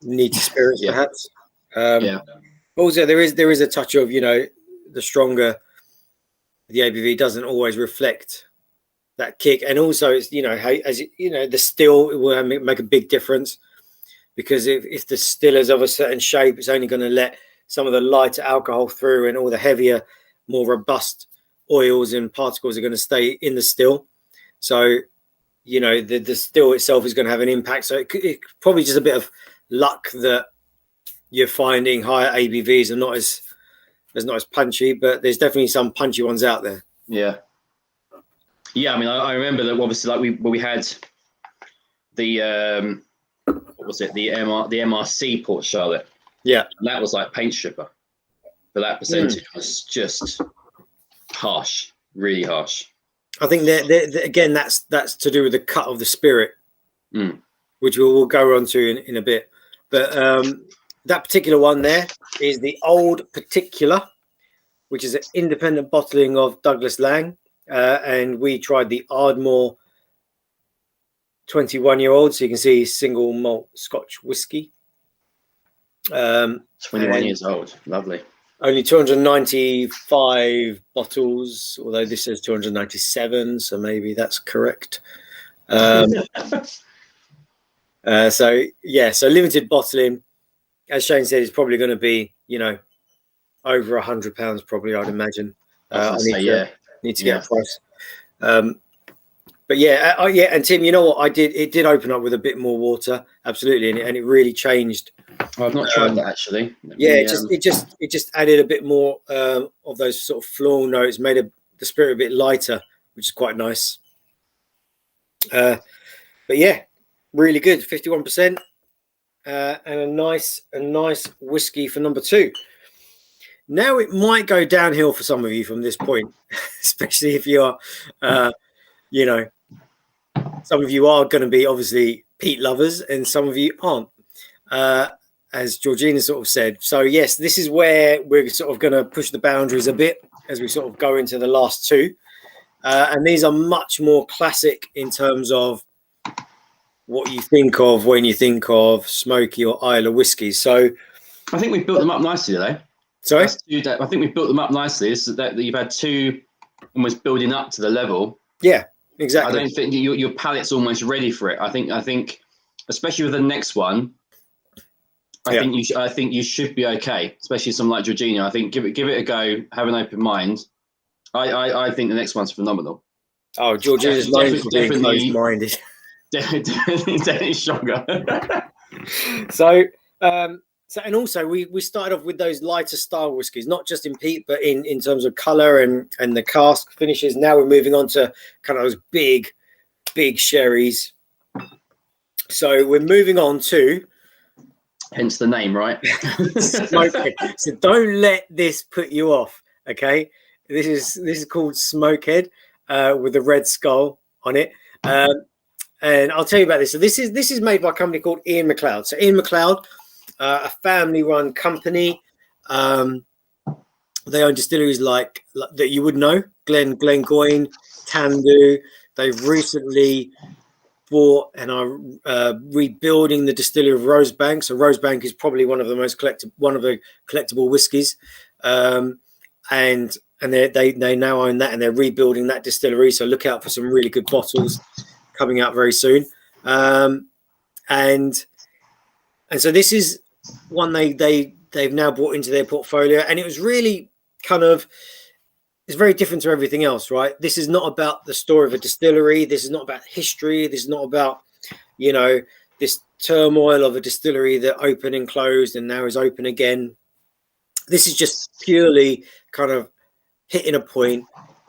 neat spirits, perhaps. Also, there is a touch of, the stronger the ABV doesn't always reflect that kick, and also it's the still will make a big difference, because if the still is of a certain shape, it's only going to let some of the lighter alcohol through, and all the heavier, more robust oils and particles are going to stay in the still. So the still itself is going to have an impact. So it's probably just a bit of luck that you're finding higher ABVs are not as punchy, but there's definitely some punchy ones out there. Yeah. I mean, I remember that obviously, like we had the what was it? The MRC Port Charlotte. Yeah, and that was like paint stripper, but that percentage was just harsh, really harsh. I think that again, that's to do with the cut of the spirit, which we'll go on to in a bit. But that particular one there is the Old Particular, which is an independent bottling of Douglas Lang. And we tried the Ardmore 21-year-old, so you can see single malt Scotch whiskey. 21 years old, lovely. Only 295 bottles, although this says 297, so maybe that's correct. So limited bottling, as Shane said, is probably going to be, over £100, probably, I'd imagine. Need to get a price. But and Tim, you know what? It did open up with a bit more water, absolutely, and it really changed. I've not tried that actually. It just added a bit more of those sort of floral notes, made the spirit a bit lighter, which is quite nice. But really good, 51%, and a nice whiskey for number 2. Now it might go downhill for some of you from this point, especially if you are, some of you are going to be obviously peat lovers and some of you aren't, as Georgina sort of said. So, yes, this is where we're sort of going to push the boundaries a bit as we sort of go into the last 2. And these are much more classic in terms of what you think of when you think of smoky or Islay whiskies. So I think we've built them up nicely, though. Sorry? I think we've built them up nicely. This is that you've had 2 almost building up to the level. Yeah, exactly. I don't think your palate's almost ready for it. I think, especially with the next one, I think you should be okay. Especially someone like Georgina. I think give it a go. Have an open mind. I think the next one's phenomenal. Oh, Georgina's known for being closed-minded. Definitely stronger. So, and also we started off with those lighter style whiskies, not just in peat, but in terms of colour and the cask finishes. Now we're moving on to kind of those big sherries. So we're moving on to, hence the name, right? Smokehead. So don't let this put you off. Okay, this is called Smokehead with a red skull on it. And I'll tell you about this. So this is made by a company called Ian MacLeod. So Ian MacLeod, a family-run company. They own distilleries like that you would know, Glengoyne, Tandu. They've recently bought and are rebuilding the distillery of Rosebank. So Rosebank is probably one of the collectible whiskies, and they now own that, and they're rebuilding that distillery. So look out for some really good bottles coming out very soon. And so this is one they they've now brought into their portfolio, and it was really kind of, it's very different to everything else, right? This is not about the story of a distillery. This is not about history. This is not about, you know, this turmoil of a distillery that opened and closed and now is open again. This is just purely kind of hitting a point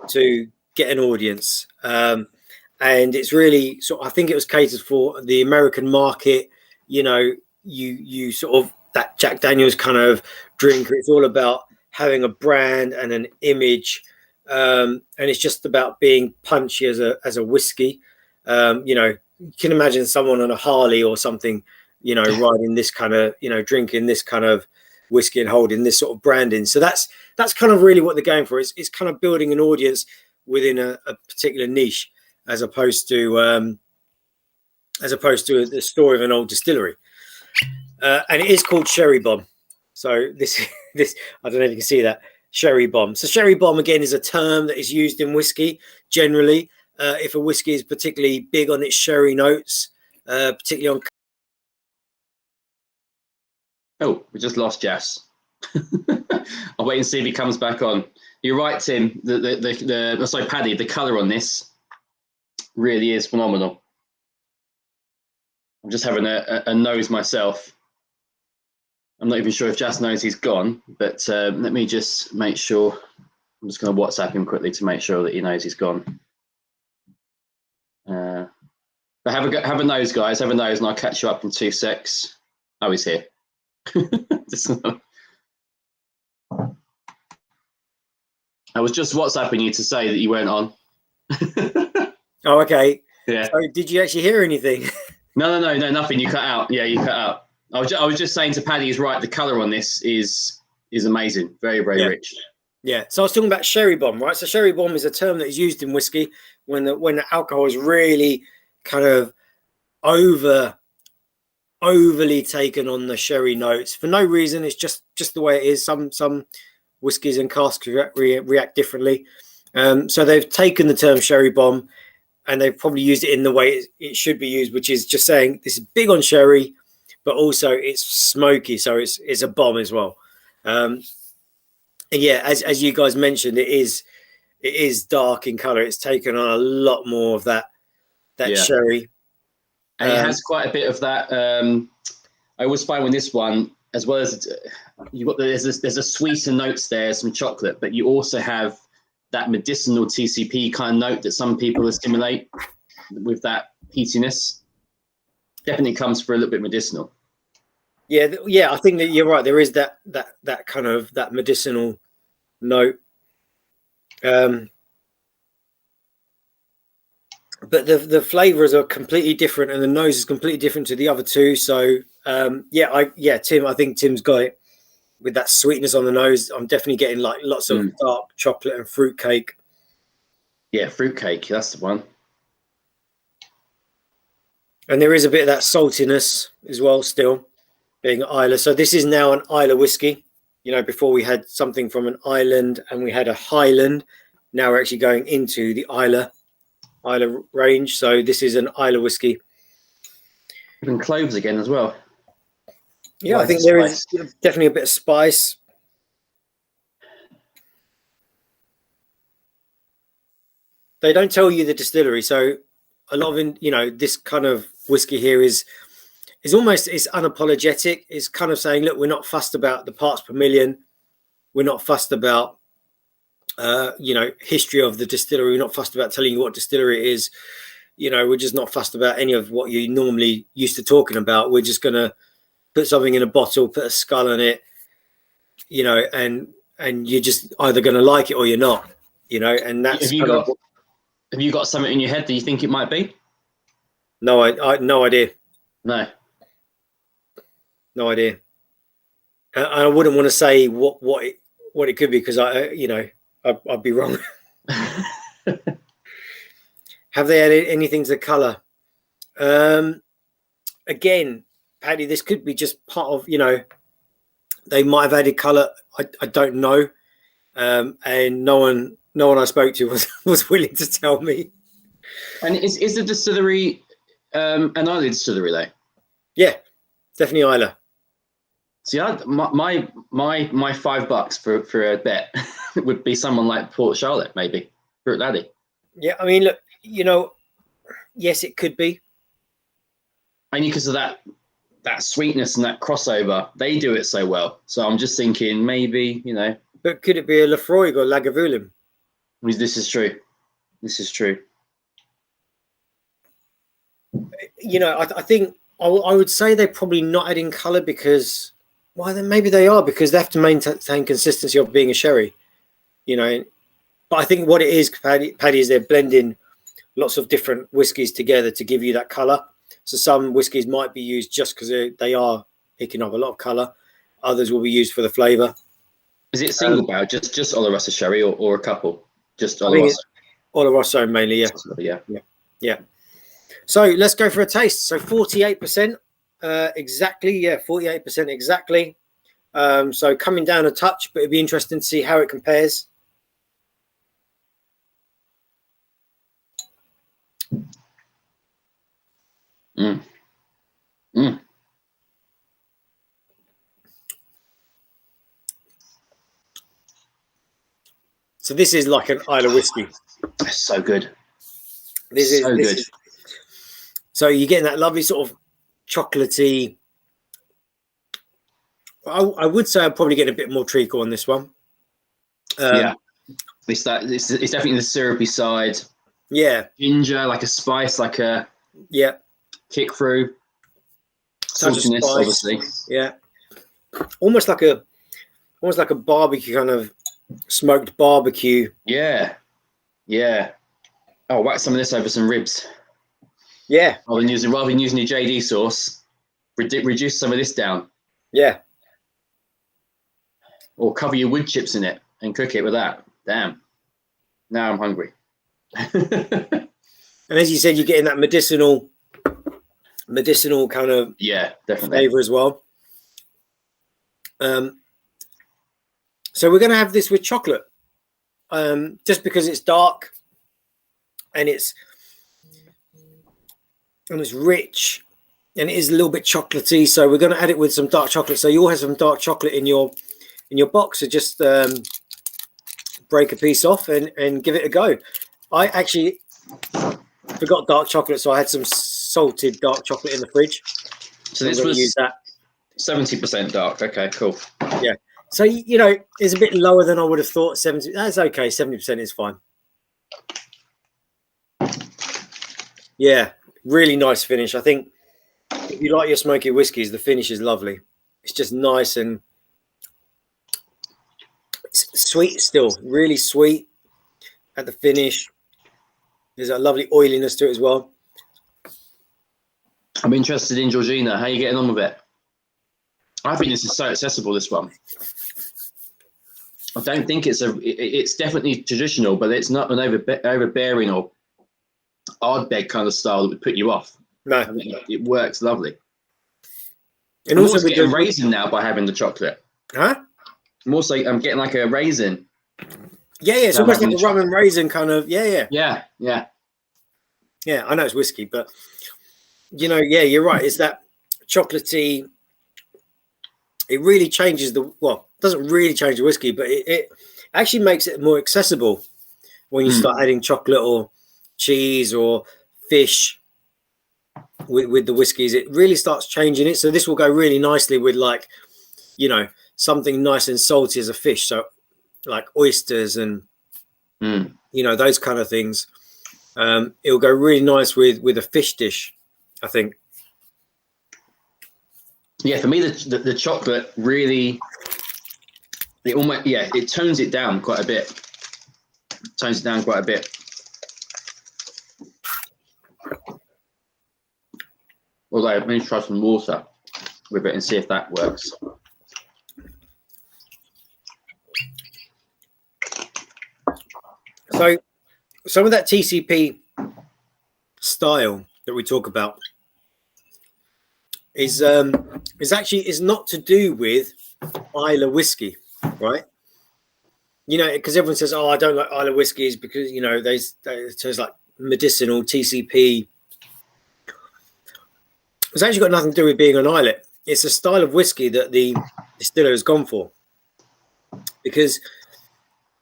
to get an audience. And it's really I think it was catered for the American market. You know, you sort of, that Jack Daniels kind of drink, it's all about having a brand and an image. And it's just about being punchy as a whiskey. You know, you can imagine someone on a Harley or something, you know, riding this kind of, you know, drinking this kind of whiskey and holding this sort of branding. So that's kind of really what they're going for. It's kind of building an audience within a particular niche, as opposed to the story of an old distillery. And it is called Sherry Bomb. So this I don't know if you can see that, Sherry Bomb. So Sherry Bomb, again, is a term that is used in whiskey generally. If a whiskey is particularly big on its sherry notes, particularly on. Oh, we just lost Jess. I'll wait and see if he comes back on. You're right, Tim. Sorry, Paddy. The colour on this really is phenomenal. I'm just having a nose myself. I'm not even sure if Jess knows he's gone, but let me just make sure. I'm just going to WhatsApp him quickly to make sure that he knows he's gone. But have a nose, guys. Have a nose, and I'll catch you up in 2 secs. Oh, he's here. I was just WhatsApping you to say that you weren't on. Oh, okay. Yeah. So did you actually hear anything? No, nothing. You cut out. Yeah, you cut out. I was just saying to Paddy, he's right. The colour on this is amazing. Very, very rich. Yeah. So I was talking about Sherry Bomb, right? So Sherry Bomb is a term that is used in whiskey when the alcohol is really kind of overly taken on the sherry notes for no reason. It's just the way it is. Some whiskies and casks react differently. So they've taken the term Sherry Bomb and they've probably used it in the way it should be used, which is just saying this is big on sherry, but also it's smoky, so it's a bomb as well. And yeah, as you guys mentioned, it is dark in color. It's taken on a lot more of that sherry. And it has quite a bit of that. I always find with this one, as well as there's a sweeter notes there, some chocolate, but you also have that medicinal TCP kind of note that some people assimilate with that peatiness. Definitely comes for a little bit medicinal. Yeah, I think that you're right. There is that kind of that medicinal note. But the flavors are completely different, and the nose is completely different to the other two. So Tim, I think Tim's got it with that sweetness on the nose. I'm definitely getting like lots of dark chocolate and fruitcake. Yeah, fruitcake. That's the one. And there is a bit of that saltiness as well, still being Islay. So this is now an Islay whiskey. You know, before we had something from an island and we had a Highland. Now we're actually going into the Islay range. So this is an Islay whiskey. Even cloves again as well. Yeah, I think there is definitely a bit of spice. They don't tell you the distillery, so a lot of this kind of whiskey here is almost, it's unapologetic. It's kind of saying, look, we're not fussed about the parts per million. We're not fussed about history of the distillery. We're not fussed about telling you what distillery it is. We're just not fussed about any of what you normally used to talking about. We're just going to put something in a bottle, put a skull on it, and you're just either going to like it or you're not, and that's have you got something in your head that you think it might be? No, I no idea. No idea. I wouldn't want to say what it could be, because I'd be wrong. Have they added anything to the colour? Again, Paddy, this could be just part of, they might have added colour. I don't know. And no one I spoke to was willing to tell me. And is the distillery an Islay distillery though? Yeah, definitely Islay. See, my $5 for a bet would be someone like Port Charlotte, maybe Fruit Laddie. Yeah, I mean, look, yes, it could be. Only because of that sweetness and that crossover, they do it so well. So I'm just thinking maybe, But could it be a Lafroig or Lagavulin? This is true. This is true. I think I would say they're probably not adding colour because, well, then maybe they are because they have to maintain consistency of being a sherry, But I think what it is, Paddy, is they're blending lots of different whiskies together to give you that colour. So some whiskies might be used just because they are picking up a lot of colour. Others will be used for the flavour. Is it single barrel, just Oloroso sherry or a couple? Just Oloroso? Oloroso mainly, yeah. Yeah. So let's go for a taste. So 48% exactly. Yeah, 48% exactly. So coming down a touch, but it'd be interesting to see how it compares. So this is like an Isla whiskey. It's so good. This is good. So you're getting that lovely sort of chocolatey. I would say I'm probably getting a bit more treacle on this one. Yeah, it's definitely the syrupy side. Yeah, ginger, like a spice, like a kick through. Saltiness, obviously. Yeah, almost like a barbecue kind of smoked barbecue. Yeah. Oh, whack some of this over some ribs. Yeah. Rather than using your JD sauce, reduce some of this down. Yeah. Or cover your wood chips in it and cook it with that. Damn. Now I'm hungry. And as you said, you're getting that medicinal kind of definitely flavor as well. So we're going to have this with chocolate, just because it's dark and it's rich and it is a little bit chocolatey. So we're going to add it with some dark chocolate. So you all have some dark chocolate in your box. So just break a piece off and give it a go. I actually forgot dark chocolate, so I had some salted dark chocolate in the fridge. So this was use that 70% dark. Okay, cool. Yeah. So it's a bit lower than I would have thought. 70. That's okay. 70% is fine. Yeah, really nice finish. I think if you like your smoky whiskies, the finish is lovely. It's just nice and sweet still, really sweet at the finish. There's a lovely oiliness to it as well. I'm interested in Georgina. How are you getting on with it? I think this is so accessible, this one. I don't think it's definitely traditional, but it's not an overbearing or Ardbeg kind of style that would put you off. No. I mean, it works lovely. And I'm also getting raisin now by having the chocolate. Huh? I'm getting like a raisin. Yeah, it's almost like a rum and raisin kind of. Yeah. Yeah, I know it's whiskey, but you're right. It's that chocolatey. It really changes doesn't really change the whiskey, but it actually makes it more accessible when you start adding chocolate or cheese or fish with the whiskies. It really starts changing it. So this will go really nicely with something nice and salty as a fish. So like oysters and those kind of things. It'll go really nice with a fish dish, I think. Yeah, for me the chocolate really it tones it down quite a bit. Although let me try some water with it and see if that works. So some of that TCP style that we talk about is not to do with Isla whiskey, right? Because everyone says, "Oh, I don't like Isla whiskeys because there's like medicinal TCP." It's actually got nothing to do with being an islet. it's a style of whiskey that the distiller has gone for, because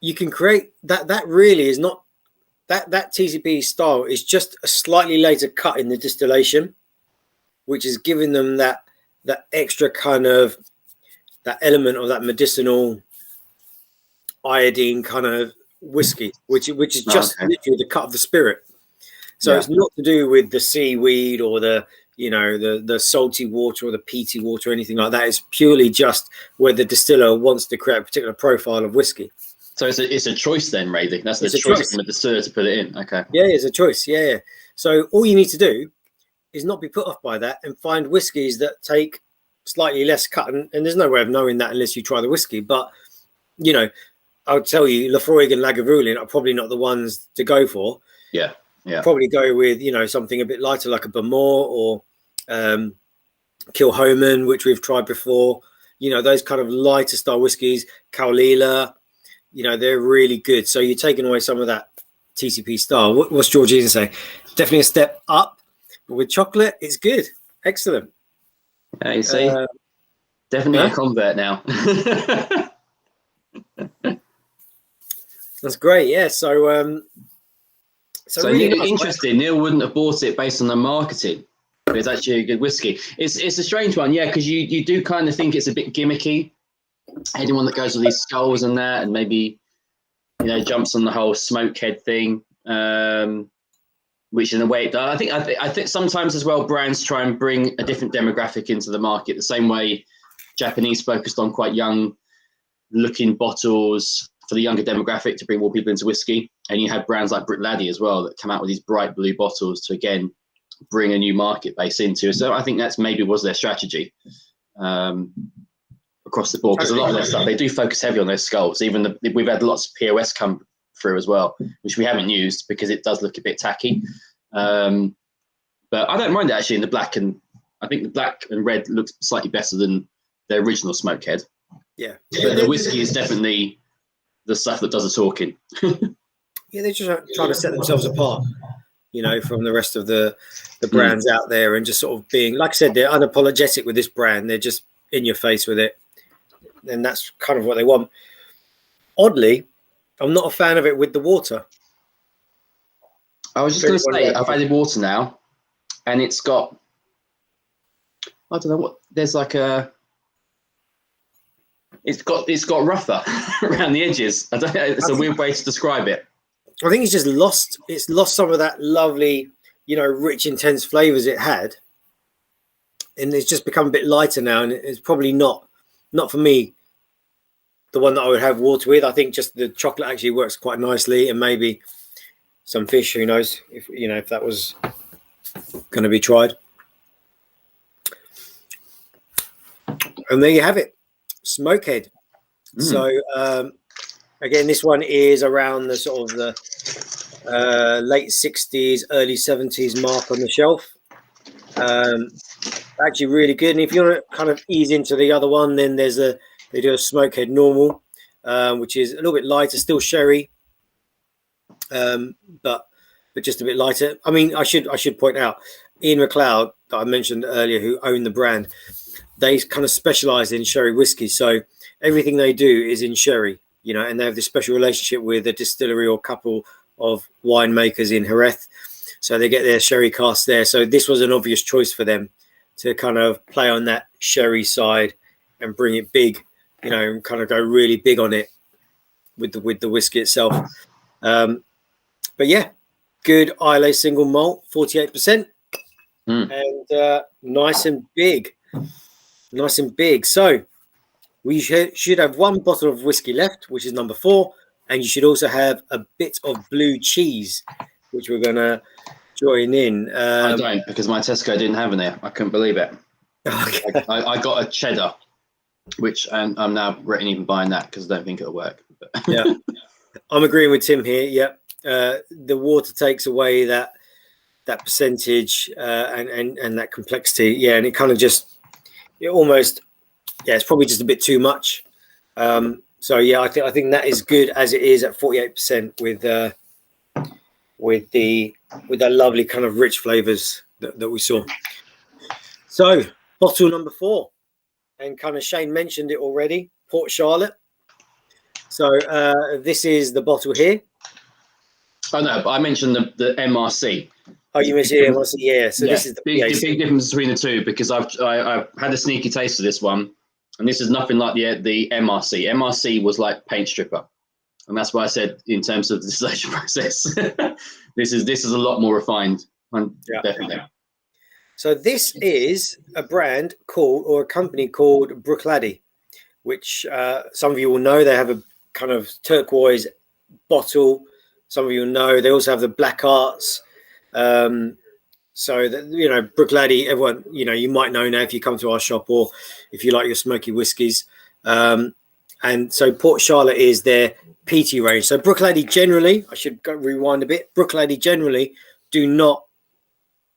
you can create that. That really is not that TCP style is just a slightly later cut in the distillation, which is giving them that extra kind of that element of that medicinal iodine kind of whiskey, which is just literally the cut of the spirit. So it's not to do with the seaweed or the the salty water or the peaty water or anything like that. It's purely just where the distiller wants to create a particular profile of whiskey. So it's a choice then, really. That's the choice from the distiller to put it in. Okay. Yeah, it's a choice. Yeah. So all you need to do is not be put off by that and find whiskies that take slightly less cut. And there's no way of knowing that unless you try the whiskey. But, I would tell you Lafroig and Lagavulin are probably not the ones to go for. Yeah. Probably go with, something a bit lighter like a Bamor or Kilhoman, which we've tried before. Those kind of lighter style whiskies, Kaolila, they're really good. So you're taking away some of that TCP style. What's Georgina saying? Definitely a step up. But with chocolate, it's good. Excellent. Yeah, you see? Definitely a convert now. That's great. Yeah. So really interesting. Neil wouldn't have bought it based on the marketing. But it's actually a good whiskey. It's a strange one, yeah, because you do kind of think it's a bit gimmicky. Anyone that goes with these skulls and that, and maybe jumps on the whole smokehead thing, which in a way it does. I think sometimes as well brands try and bring a different demographic into the market. The same way Japanese focused on quite young looking bottles for the younger demographic to bring more people into whiskey, and you have brands like Bruichladdich as well that come out with these bright blue bottles to again bring a new market base into. So I think that's maybe was their strategy across the board, because a lot of their stuff they do focus heavy on those skulls. Even we've had lots of POS come through as well, which we haven't used because it does look a bit tacky. But I don't mind it actually in the black, and I think the black and red looks slightly better than the original Smokehead. Yeah, but the whiskey is definitely the stuff that does the talking. Yeah, they're just trying to set themselves apart, from the rest of the brands out there, and just sort of being, like I said, they're unapologetic with this brand. They're just in your face with it, and that's kind of what they want. Oddly, I'm not a fan of it with the water. I was just going to say, I've added water now, and it's got, I don't know what, there's like a, it's got rougher around the edges. I don't know, it's a weird way to describe it. I think it's lost some of that lovely, rich, intense flavors it had. And it's just become a bit lighter now, and it's probably not for me the one that I would have water with. I think just the chocolate actually works quite nicely, and maybe some fish, who knows if that was going to be tried. And there you have it, Smokehead. So again, this one is around the sort of the late 60s, early 70s mark on the shelf. Actually really good. And if you want to kind of ease into the other one, then they do a Smokehead normal, which is a little bit lighter, still sherry, but just a bit lighter. I mean, I should point out, Ian McLeod that I mentioned earlier, who owned the brand, they kind of specialize in sherry whiskey. So everything they do is in sherry, and they have this special relationship with a distillery or couple of winemakers in Jerez. So they get their sherry cask there. So this was an obvious choice for them to kind of play on that sherry side and bring it big, and kind of go really big on it with the whiskey itself. But yeah, good Islay single malt, 48%, and nice and big. So we should have one bottle of whiskey left, which is number 4, and you should also have a bit of blue cheese, which we're going to join in. I don't, because my Tesco didn't have in there. I couldn't believe it. Okay. I got a cheddar, which I'm now regretting even buying that because I don't think it'll work. Yeah, I'm agreeing with Tim here. Yeah, the water takes away that percentage and that complexity. Yeah, and it kind of it's probably just a bit too much. So yeah, I think that is good as it is at 48% with that lovely kind of rich flavors that we saw. So bottle number 4. and kind of Shane mentioned it already, Port Charlotte. So this is the bottle here. Oh no, but I mentioned the MRC. Oh, you mentioned the MRC, yeah. So this is the the big difference between the two, because I've had a sneaky taste of this one, and this is nothing like the MRC. MRC was like paint stripper, and that's why I said in terms of the distillation process, this is a lot more refined. Definitely. So this is a brand called, or a company called Bruichladdich, which some of you will know. They have a kind of turquoise bottle. Some of you will know. They also have the black arts. So that, you know, Bruichladdich, everyone, you know, you might know now if you come to our shop or if you like your smoky whiskies. And so Port Charlotte is their peaty range. So Bruichladdich generally, I should go rewind a bit. Bruichladdich generally do not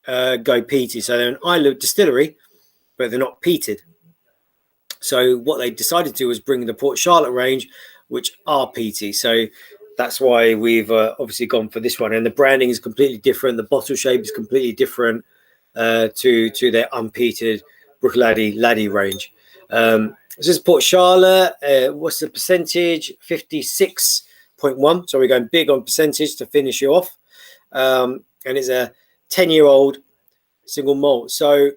go peaty. So they're an Islay distillery, but they're not peated. So what they decided to do was bring the Port Charlotte range, which are peaty. So that's why we've obviously gone for this one. And the branding is completely different. The bottle shape is completely different to their unpeated Bruichladdich range. This is Port Charlotte. What's the percentage? 56.1. So we're going big on percentage to finish you off. And it's a 10-year-old single malt. So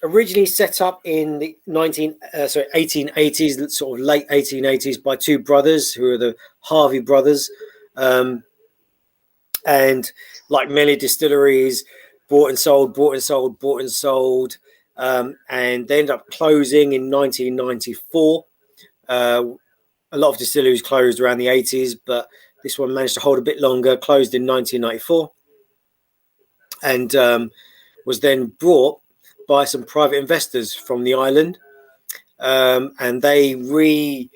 originally set up in the 1880s, sort of late 1880s, by two brothers who are the Harvey brothers. And like many distilleries, bought and sold. And they ended up closing in 1994. A lot of distilleries closed around the 80s, but this one managed to hold a bit longer, closed in 1994, and was then brought by some private investors from the island. And the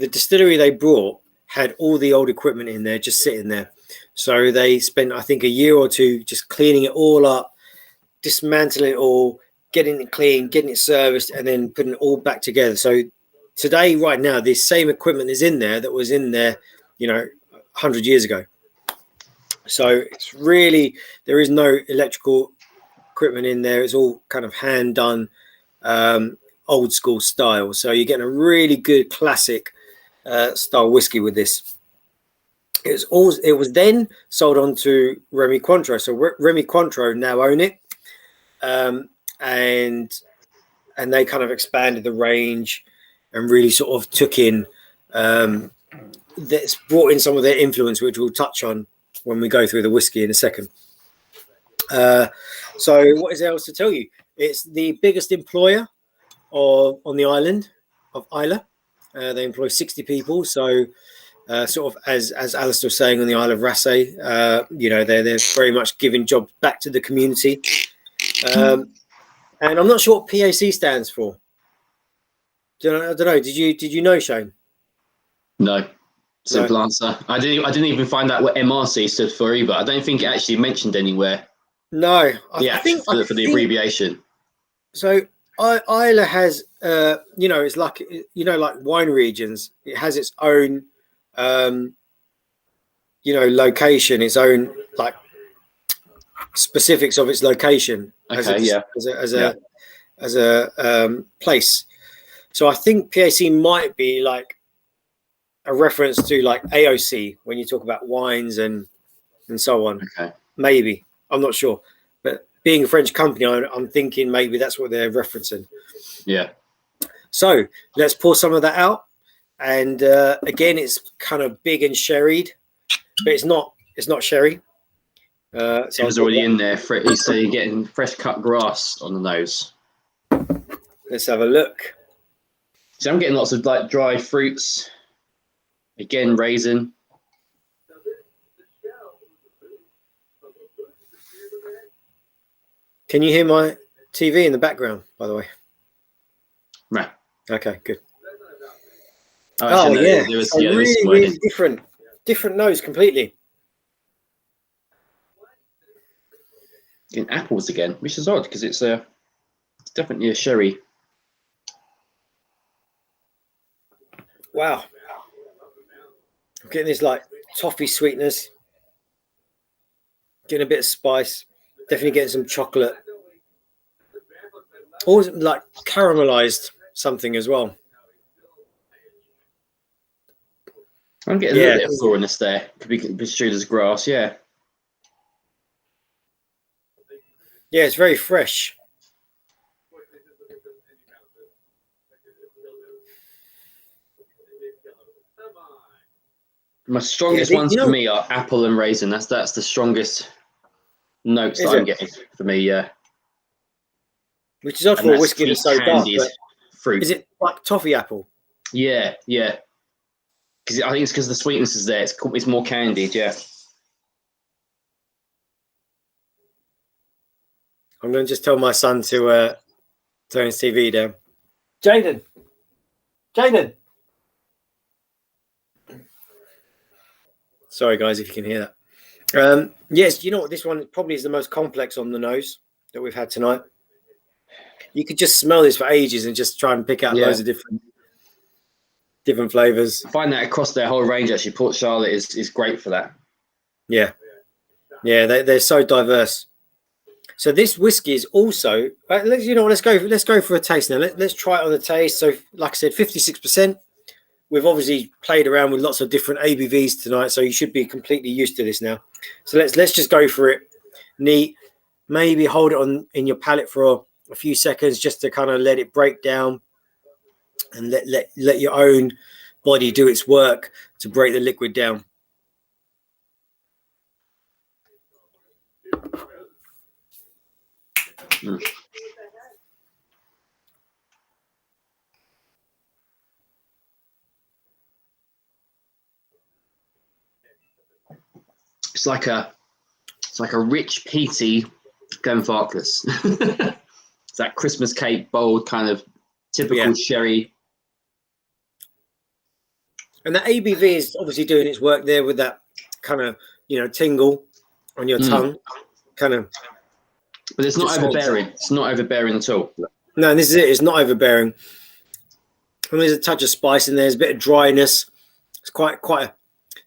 distillery they brought had all the old equipment in there, just sitting there. So they spent, I think, a year or two just cleaning it all up, dismantling it all, getting it clean, getting it serviced, and then putting it all back together. So today, right now, this same equipment is in there that was in there, 100 years ago. So it's really, there is no electrical equipment in there. It's all kind of hand done, old school style. So you're getting a really good classic style whiskey with this. It was then sold on to Remy Cointreau. So Remy Cointreau now own it. And they kind of expanded the range and really sort of took in, that's brought in some of their influence, which we'll touch on when we go through the whiskey in a second. So what is there else to tell you? It's the biggest employer on the island of Islay. They employ 60 people. So sort of as Alistair was saying, on the Isle of Raasay, they're very much giving jobs back to the community. And I'm not sure what PAC stands for. I don't know. Did you know, Shane? No. Simple answer. I didn't even find out what MRC stood for either. I don't think it actually mentioned anywhere. No, I think for the abbreviation. So Islay has, it's like, like wine regions. It has its own, location, its own like specifics of its location. Okay, as a place. So I think PAC might be like a reference to like AOC when you talk about wines and so on. Okay. Maybe. I'm not sure. But being a French company, I'm thinking maybe that's what they're referencing. Yeah. So let's pour some of that out. And again, it's kind of big and sherried, but it's not sherry. So it was already in there. So you're getting fresh cut grass on the nose. Let's have a look. So I'm getting lots of like dry fruits. Again, raisin. Can you hear my TV in the background, by the way? No. Okay, good. Oh yeah. There was, really different nose completely. In apples again, which is odd because it's definitely a sherry. Wow. I'm getting this like toffee sweetness, getting a bit of spice, definitely getting some chocolate Or like caramelized something as well. I'm getting a little bit of thorniness there. Could be construed as grass, yeah. Yeah, it's very fresh. My strongest ones for me are apple and raisin. That's the strongest notes that I'm getting for me, yeah. Which is odd for a whiskey that's so dark. Fruit. Is it like toffee apple? Yeah, yeah. Because I think it's because the sweetness is there. It's more candied, yeah. I'm going to just tell my son to turn his TV down. Jaden. Sorry, guys, if you can hear that. Yes, you know what? This one probably is the most complex on the nose that we've had tonight. You could just smell this for ages and just try and pick out loads of different flavors. I find that across their whole range, actually, Port Charlotte is great for that. Yeah. Yeah, they're so diverse. So this whiskey is also, let's go for a taste now. Let's try it on the taste. So like I said, 56%. We've obviously played around with lots of different ABVs tonight, so you should be completely used to this now. So let's just go for it. Neat. Maybe hold it in your palate for a few seconds just to kind of let it break down and let your own body do its work to break the liquid down. Mm. It's like a rich, peaty Glenfarclas. It's that Christmas cake, bold, kind of typical sherry. And the ABV is obviously doing its work there with that kind of, tingle on your tongue, kind of. But it's not overbearing. It's not overbearing at all. No, this is it. It's not overbearing. And there's a touch of spice in there. There's a bit of dryness. It's quite a.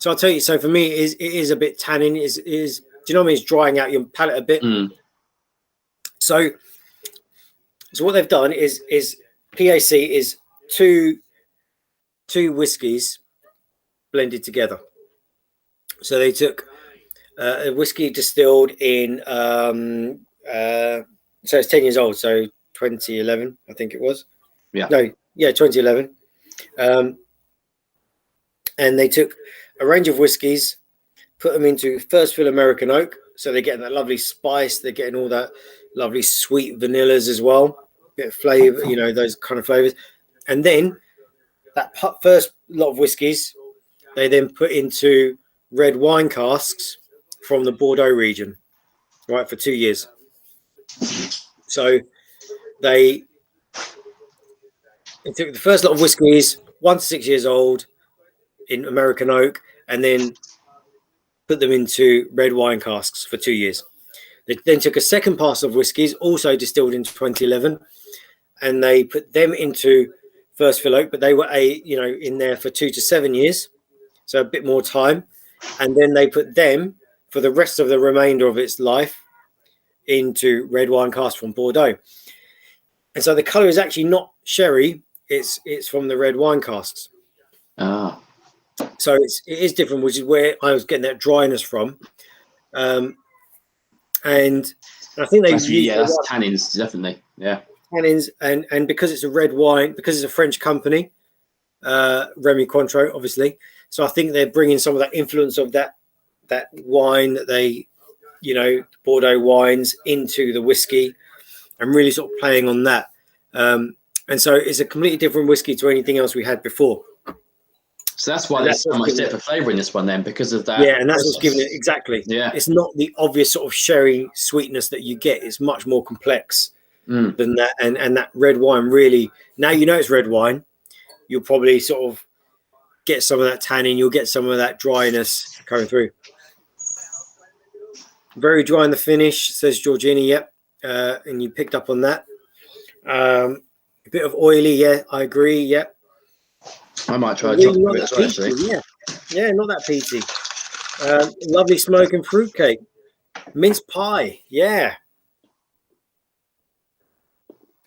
So I'll tell you. So for me, it is a bit tannin. Do you know what I mean? It's drying out your palate a bit. Mm. So what they've done is PAC is two whiskies blended together. So they took a whiskey distilled in so it's 10 years old, so 2011 I think it was. 2011. And they took a range of whiskies, put them into first fill American oak, so they're getting that lovely spice, they're getting all that lovely sweet vanillas as well, bit of flavor, those kind of flavors. And then that first lot of whiskies they then put into red wine casks from the Bordeaux region, right, for 2 years. So they took the first lot of whiskies, 1 to 6 years old, in American oak, and then put them into red wine casks for 2 years. They then took a second pass of whiskies, also distilled in 2011, and they put them into first fill oak, but they were in there for 2 to 7 years, so a bit more time. And then they put them for the rest of the remainder of its life into red wine cask from Bordeaux. And so the color is actually not sherry; it's from the red wine casks. Ah. So it is different, which is where I was getting that dryness from. And I think that's tannins, definitely. Yeah. Tannins, and because it's a red wine, because it's a French company, Remy Cointreau, obviously. So I think they're bringing some of that influence of that wine that they, Bordeaux wines into the whiskey, and really sort of playing on that. And so it's a completely different whiskey to anything else we had before. So that's why there's so much depth of flavour in this one then, because of that. Yeah, and that's what's giving it, exactly. Yeah. It's not the obvious sort of sherry sweetness that you get. It's much more complex than that. And that red wine really, now it's red wine, you'll probably sort of get some of that tannin, you'll get some of that dryness coming through. Very dry in the finish, says Georgina, yep. And you picked up on that. A bit of oily, yeah, I agree, yep. I might try a chocolate bit as well, actually. Yeah, not that peaty. Lovely smoke and fruitcake. Mince pie, yeah.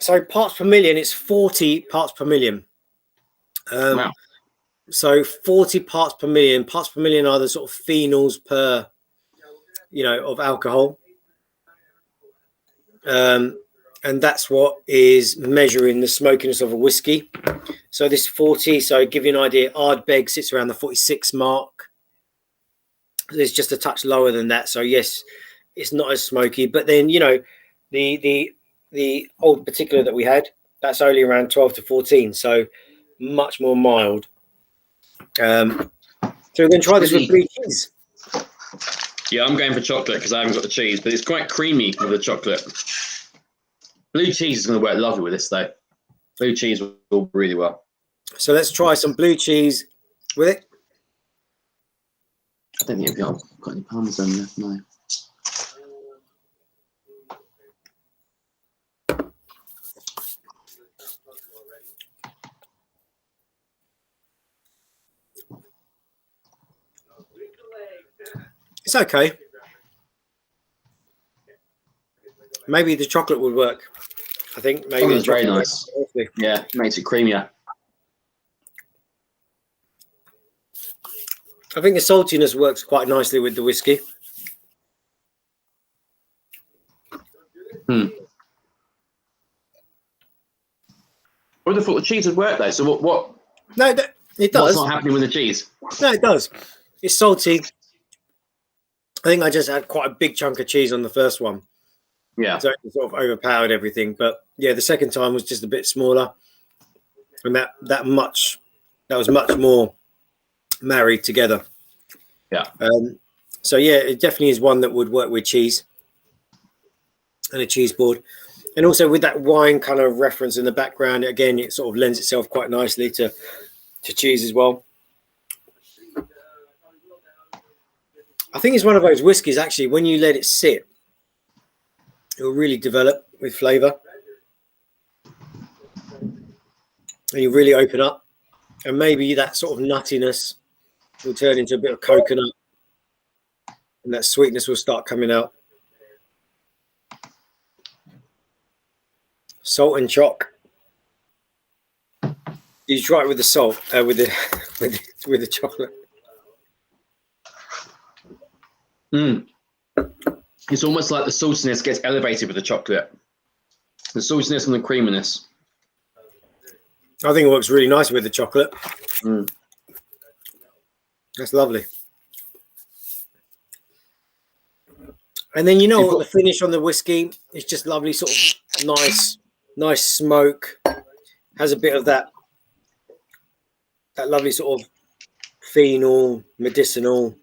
So parts per million, it's 40 parts per million. Wow. So 40 parts per million. Parts per million are the sort of phenols per, of alcohol. And that's what is measuring the smokiness of a whiskey. So this 40, so give you an idea, Ardbeg sits around the 46 mark. It's just a touch lower than that. So yes, it's not as smoky. But then, the old particular that we had, that's only around 12 to 14. So much more mild. So we're going to try this with blue cheese. Yeah, I'm going for chocolate because I haven't got the cheese, but it's quite creamy with the chocolate. Blue cheese is going to work lovely with this, though. Blue cheese will go really well. So let's try some blue cheese with it. I don't think I've got any parmesan left, no. It's okay. Maybe the chocolate would work. I think maybe It's very nice. Yeah, makes it creamier. I think the saltiness works quite nicely with the whiskey. I would have thought the cheese would work though. So what? No, it does. What's not happening with the cheese? No, it does. It's salty. I think I just had quite a big chunk of cheese on the first one. Yeah. So it sort of overpowered everything. But yeah, the second time was just a bit smaller. And that was much more married together. Yeah. So yeah, it definitely is one that would work with cheese and a cheese board. And also with that wine kind of reference in the background, again, it sort of lends itself quite nicely to cheese as well. I think it's one of those whiskies, actually, when you let it sit, it will really develop with flavour. And you really open up. And maybe that sort of nuttiness will turn into a bit of coconut. And that sweetness will start coming out. Salt and choc. Did you try it with the salt, with the chocolate? It's almost like the saltiness gets elevated with the chocolate. The saltiness and the creaminess. I think it works really nice with the chocolate. That's lovely. And then the finish on the whiskey is just lovely, sort of nice smoke. Has a bit of that lovely sort of phenol, medicinal.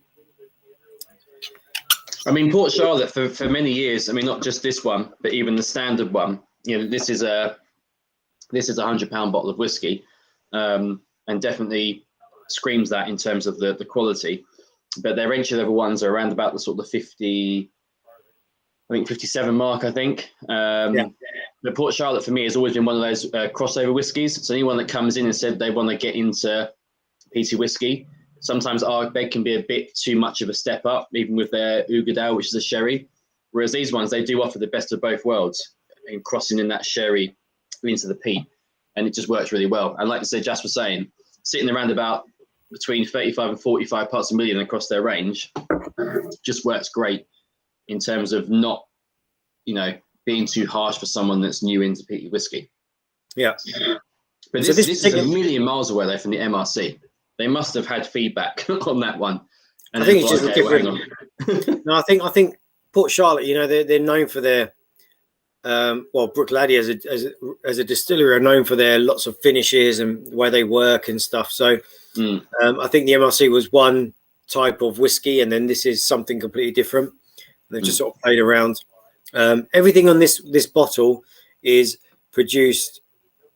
I mean, Port Charlotte for many years. I mean, not just this one, but even the standard one. This is a £100 bottle of whiskey, and definitely screams that in terms of the quality. But their entry level ones are around about the sort of 50, I think 57 mark. I think. The Port Charlotte for me has always been one of those crossover whiskies. So anyone that comes in and said they want to get into peaty whiskey, sometimes Ardbeg can be a bit too much of a step up, even with their Ugadal, which is a sherry. Whereas these ones, they do offer the best of both worlds in crossing in that sherry into the peat, and it just works really well. And like I said, Jas was saying, sitting around about between 35 and 45 parts per million across their range just works great in terms of not, being too harsh for someone that's new into peaty whiskey. Yeah. But this is a million miles away though from the MRC. They must have had feedback on that one. And I think it's just a different. No, I think Port Charlotte, they're known for their Brook Laddie as a distillery are known for their lots of finishes and the way they work and stuff. So I think the MRC was one type of whiskey, and then this is something completely different. They've just sort of played around. Everything on this bottle is produced,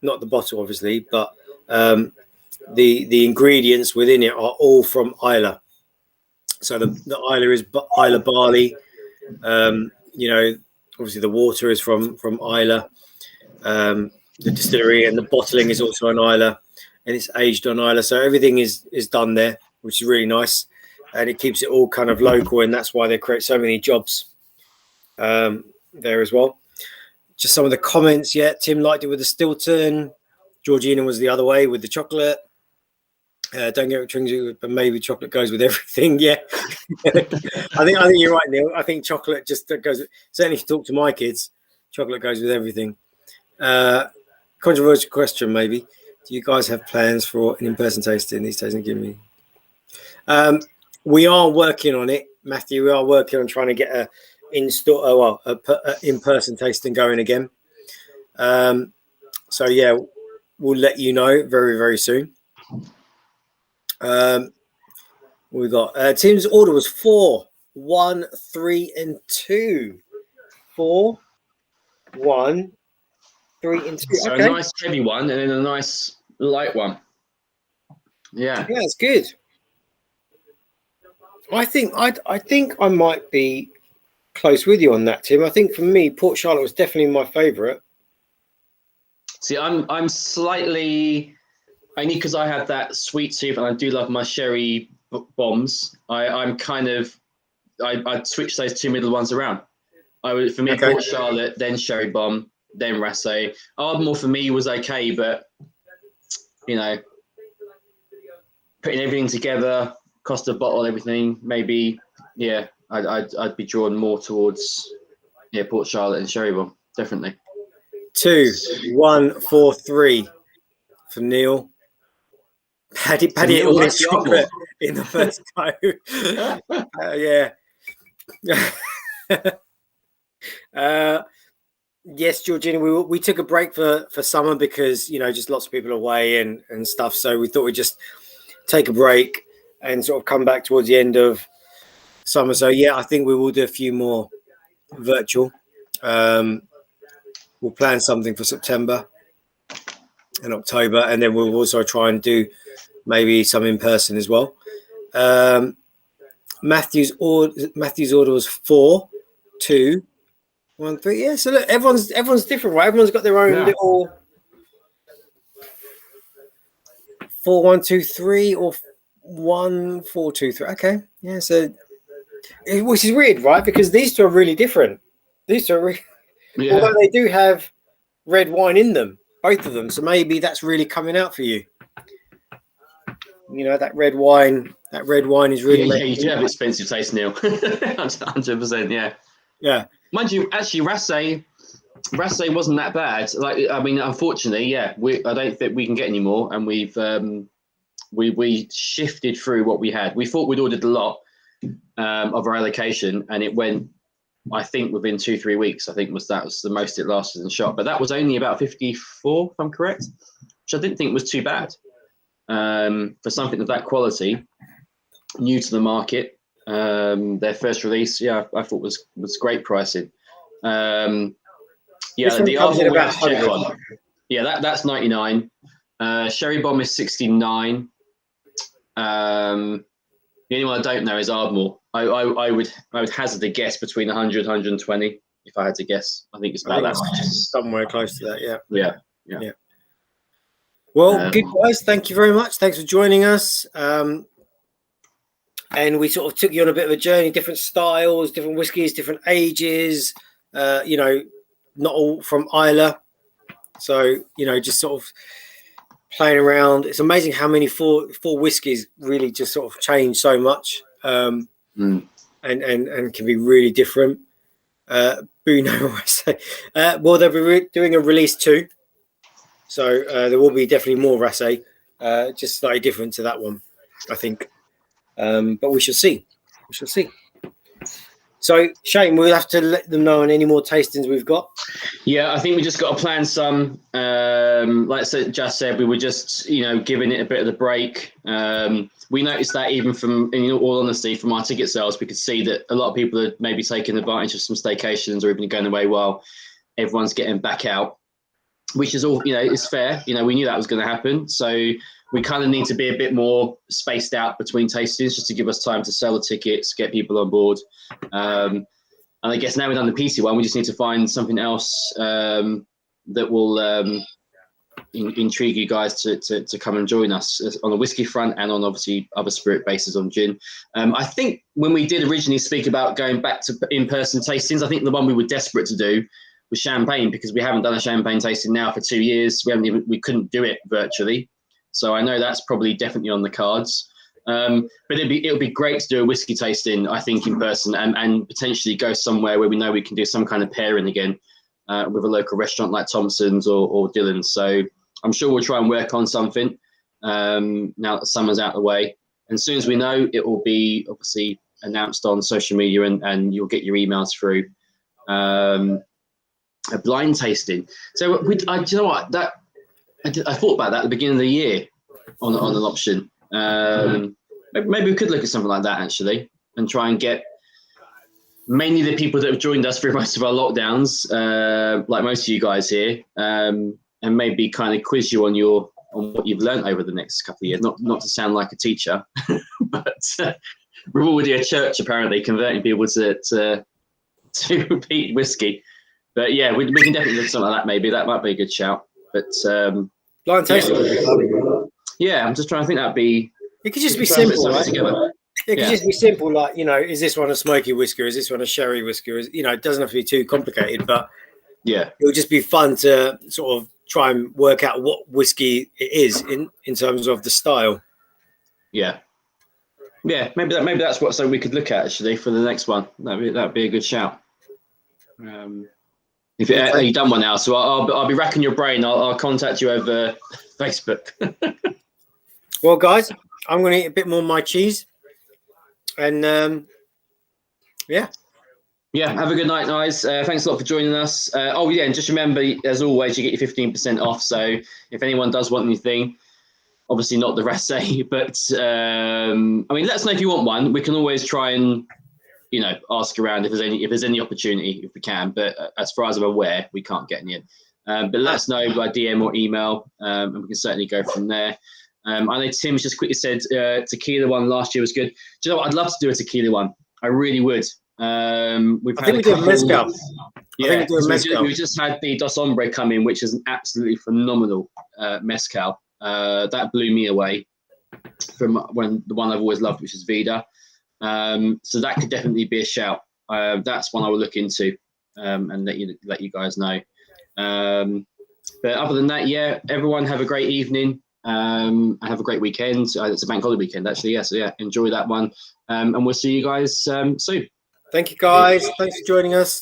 not the bottle obviously, but the ingredients within it are all from Islay. So the Islay is Islay barley. Obviously the water is from Islay. The distillery and the bottling is also on Islay, and it's aged on Islay. So everything is done there, which is really nice, and it keeps it all kind of local, and that's why they create so many jobs there as well. just some of the comments. Yeah, Tim liked it with the Stilton. Georgina was the other way with the chocolate. Don't get it, but maybe chocolate goes with everything. Yeah, I think you're right, Neil. I think chocolate just goes. Certainly, if you talk to my kids, chocolate goes with everything. Controversial question, maybe. Do you guys have plans for an in-person tasting these days? And give me. We are working on it, Matthew. We are working on trying to get a in-person tasting going again. So yeah, we'll let you know very, very soon. We got Tim's order was 4, 1, 3, and 2. 4, 1, 3, and 2. So okay. a nice heavy one and then a nice light one. Yeah. Yeah, it's good. I think I might be close with you on that, Tim. I think for me, Port Charlotte was definitely my favourite. See, I'm slightly only because I have that sweet tooth and I do love my sherry bombs. I'd switch those two middle ones around. For me, Port Charlotte, then sherry bomb, then Rassay. Ardmore for me was okay, but you know, putting everything together, cost of bottle, everything, maybe, yeah, I'd be drawn more towards Port Charlotte and sherry bomb, definitely. 2, 1, 4, 3 for Neil. Paddy always chocolate in the first go. Yeah. Yes, Georgina, we took a break for summer because, just lots of people away and stuff. So we thought we'd just take a break and sort of come back towards the end of summer. So, yeah, I think we will do a few more virtual. We'll plan something for September and October, and then we'll also try and do maybe some in person as well. Matthew's order was 4, 2, 1, 3. Yeah, so look, everyone's different, right? Everyone's got their own little 4, 1, 2, 3 or 1, 4, 2, 3. Okay, yeah. So, which is weird, right? Because these two are really different. These two are although they do have red wine in them, both of them. So maybe that's really coming out for you. That red wine is really. Yeah, you do have expensive taste, Neil. 100%. Yeah. Yeah. Mind you, actually, Rassay wasn't that bad. Unfortunately, I don't think we can get any more, and we've we shifted through what we had. We thought we'd ordered a lot of our allocation, and it went, I think, within 2-3 weeks. I think that was the most it lasted in shop, but that was only about 54, if I'm correct, which I didn't think was too bad for something of that quality, new to the market. Their first release, I thought was great pricing. The Ardmore we have to check on. Yeah, that's 99. Sherry Bomb is 69. The only one I don't know is Ardmore. I would hazard a guess between 100, 120 if I had to guess. I think it's about that much. Somewhere close to that, yeah. Well, good guys, thank you very much. Thanks for joining us. And we sort of took you on a bit of a journey, different styles, different whiskies, different ages, not all from Islay. So, just sort of playing around. It's amazing how many four whiskies really just sort of change so much and can be really different. Bruno, I say. Well, they'll be doing a release too. So there will be definitely more Rassay, just slightly different to that one, I think. But we shall see. So, Shane, we'll have to let them know on any more tastings we've got. Yeah, I think we just got to plan some. Like I just said, we were just, giving it a bit of the break. We noticed that even from, in all honesty, from our ticket sales, we could see that a lot of people are maybe taking advantage of some staycations or even going away while everyone's getting back out, which is all, is fair. We knew that was going to happen. So we kind of need to be a bit more spaced out between tastings just to give us time to sell the tickets, get people on board. And I guess now we've done the PC one, we just need to find something else that will intrigue you guys to come and join us on the whiskey front and on obviously other spirit bases on gin. I think when we did originally speak about going back to in-person tastings, I think the one we were desperate to do with champagne, because we haven't done a champagne tasting now for 2 years. We couldn't do it virtually, so I know that's probably definitely on the cards. But it'll be great to do a whiskey tasting, I think, in person, and potentially go somewhere where we know we can do some kind of pairing again with a local restaurant like Thompson's or Dillon's. So I'm sure we'll try and work on something now that summer's out of the way. And as soon as we know, it will be obviously announced on social media, and you'll get your emails through. A blind tasting. So do you know what? I thought about that at the beginning of the year on an option. Maybe we could look at something like that actually, and try and get mainly the people that have joined us through most of our lockdowns, like most of you guys here, and maybe kind of quiz you on what you've learned over the next couple of years. Not to sound like a teacher, but we're already a church apparently, converting people to Peat Whisky. But yeah, we can definitely look at something like that. Maybe that might be a good shout. But blind tasting would be fun. Yeah, I'm just trying to think that'd be. It could just be simple, right? Together. It could just be simple, like, is this one a smoky whiskey, or is this one a sherry whiskey? Or it doesn't have to be too complicated, but yeah, it would just be fun to sort of try and work out what whiskey it is in terms of the style. Yeah, maybe that's something we could look at actually for the next one. That'd be a good shout. If you've done one now, so I'll be racking your brain. I'll contact you over Facebook. Well, guys, I'm going to eat a bit more of my cheese, and yeah. Have a good night, guys. Thanks a lot for joining us. And just remember, as always, you get your 15% off. So if anyone does want anything, obviously not the Rassé, but let us know if you want one. We can always try and ask around if there's any opportunity, if we can. But as far as I'm aware, we can't get any in. But let us know by DM or email, and we can certainly go from there. I know Tim's just quickly said tequila one last year was good. Do you know what? I'd love to do a tequila one. I really would. I think we did mezcal. Yeah, we just had the Dos Hombre come in, which is an absolutely phenomenal mezcal. That blew me away from the one I've always loved, which is Vida. So that could definitely be a shout. That's one I will look into and let you guys know. But other than that, everyone have a great evening. And have a great weekend. It's a bank holiday weekend, actually. So enjoy that one. And we'll see you guys soon. Thank you, guys. Thanks for joining us.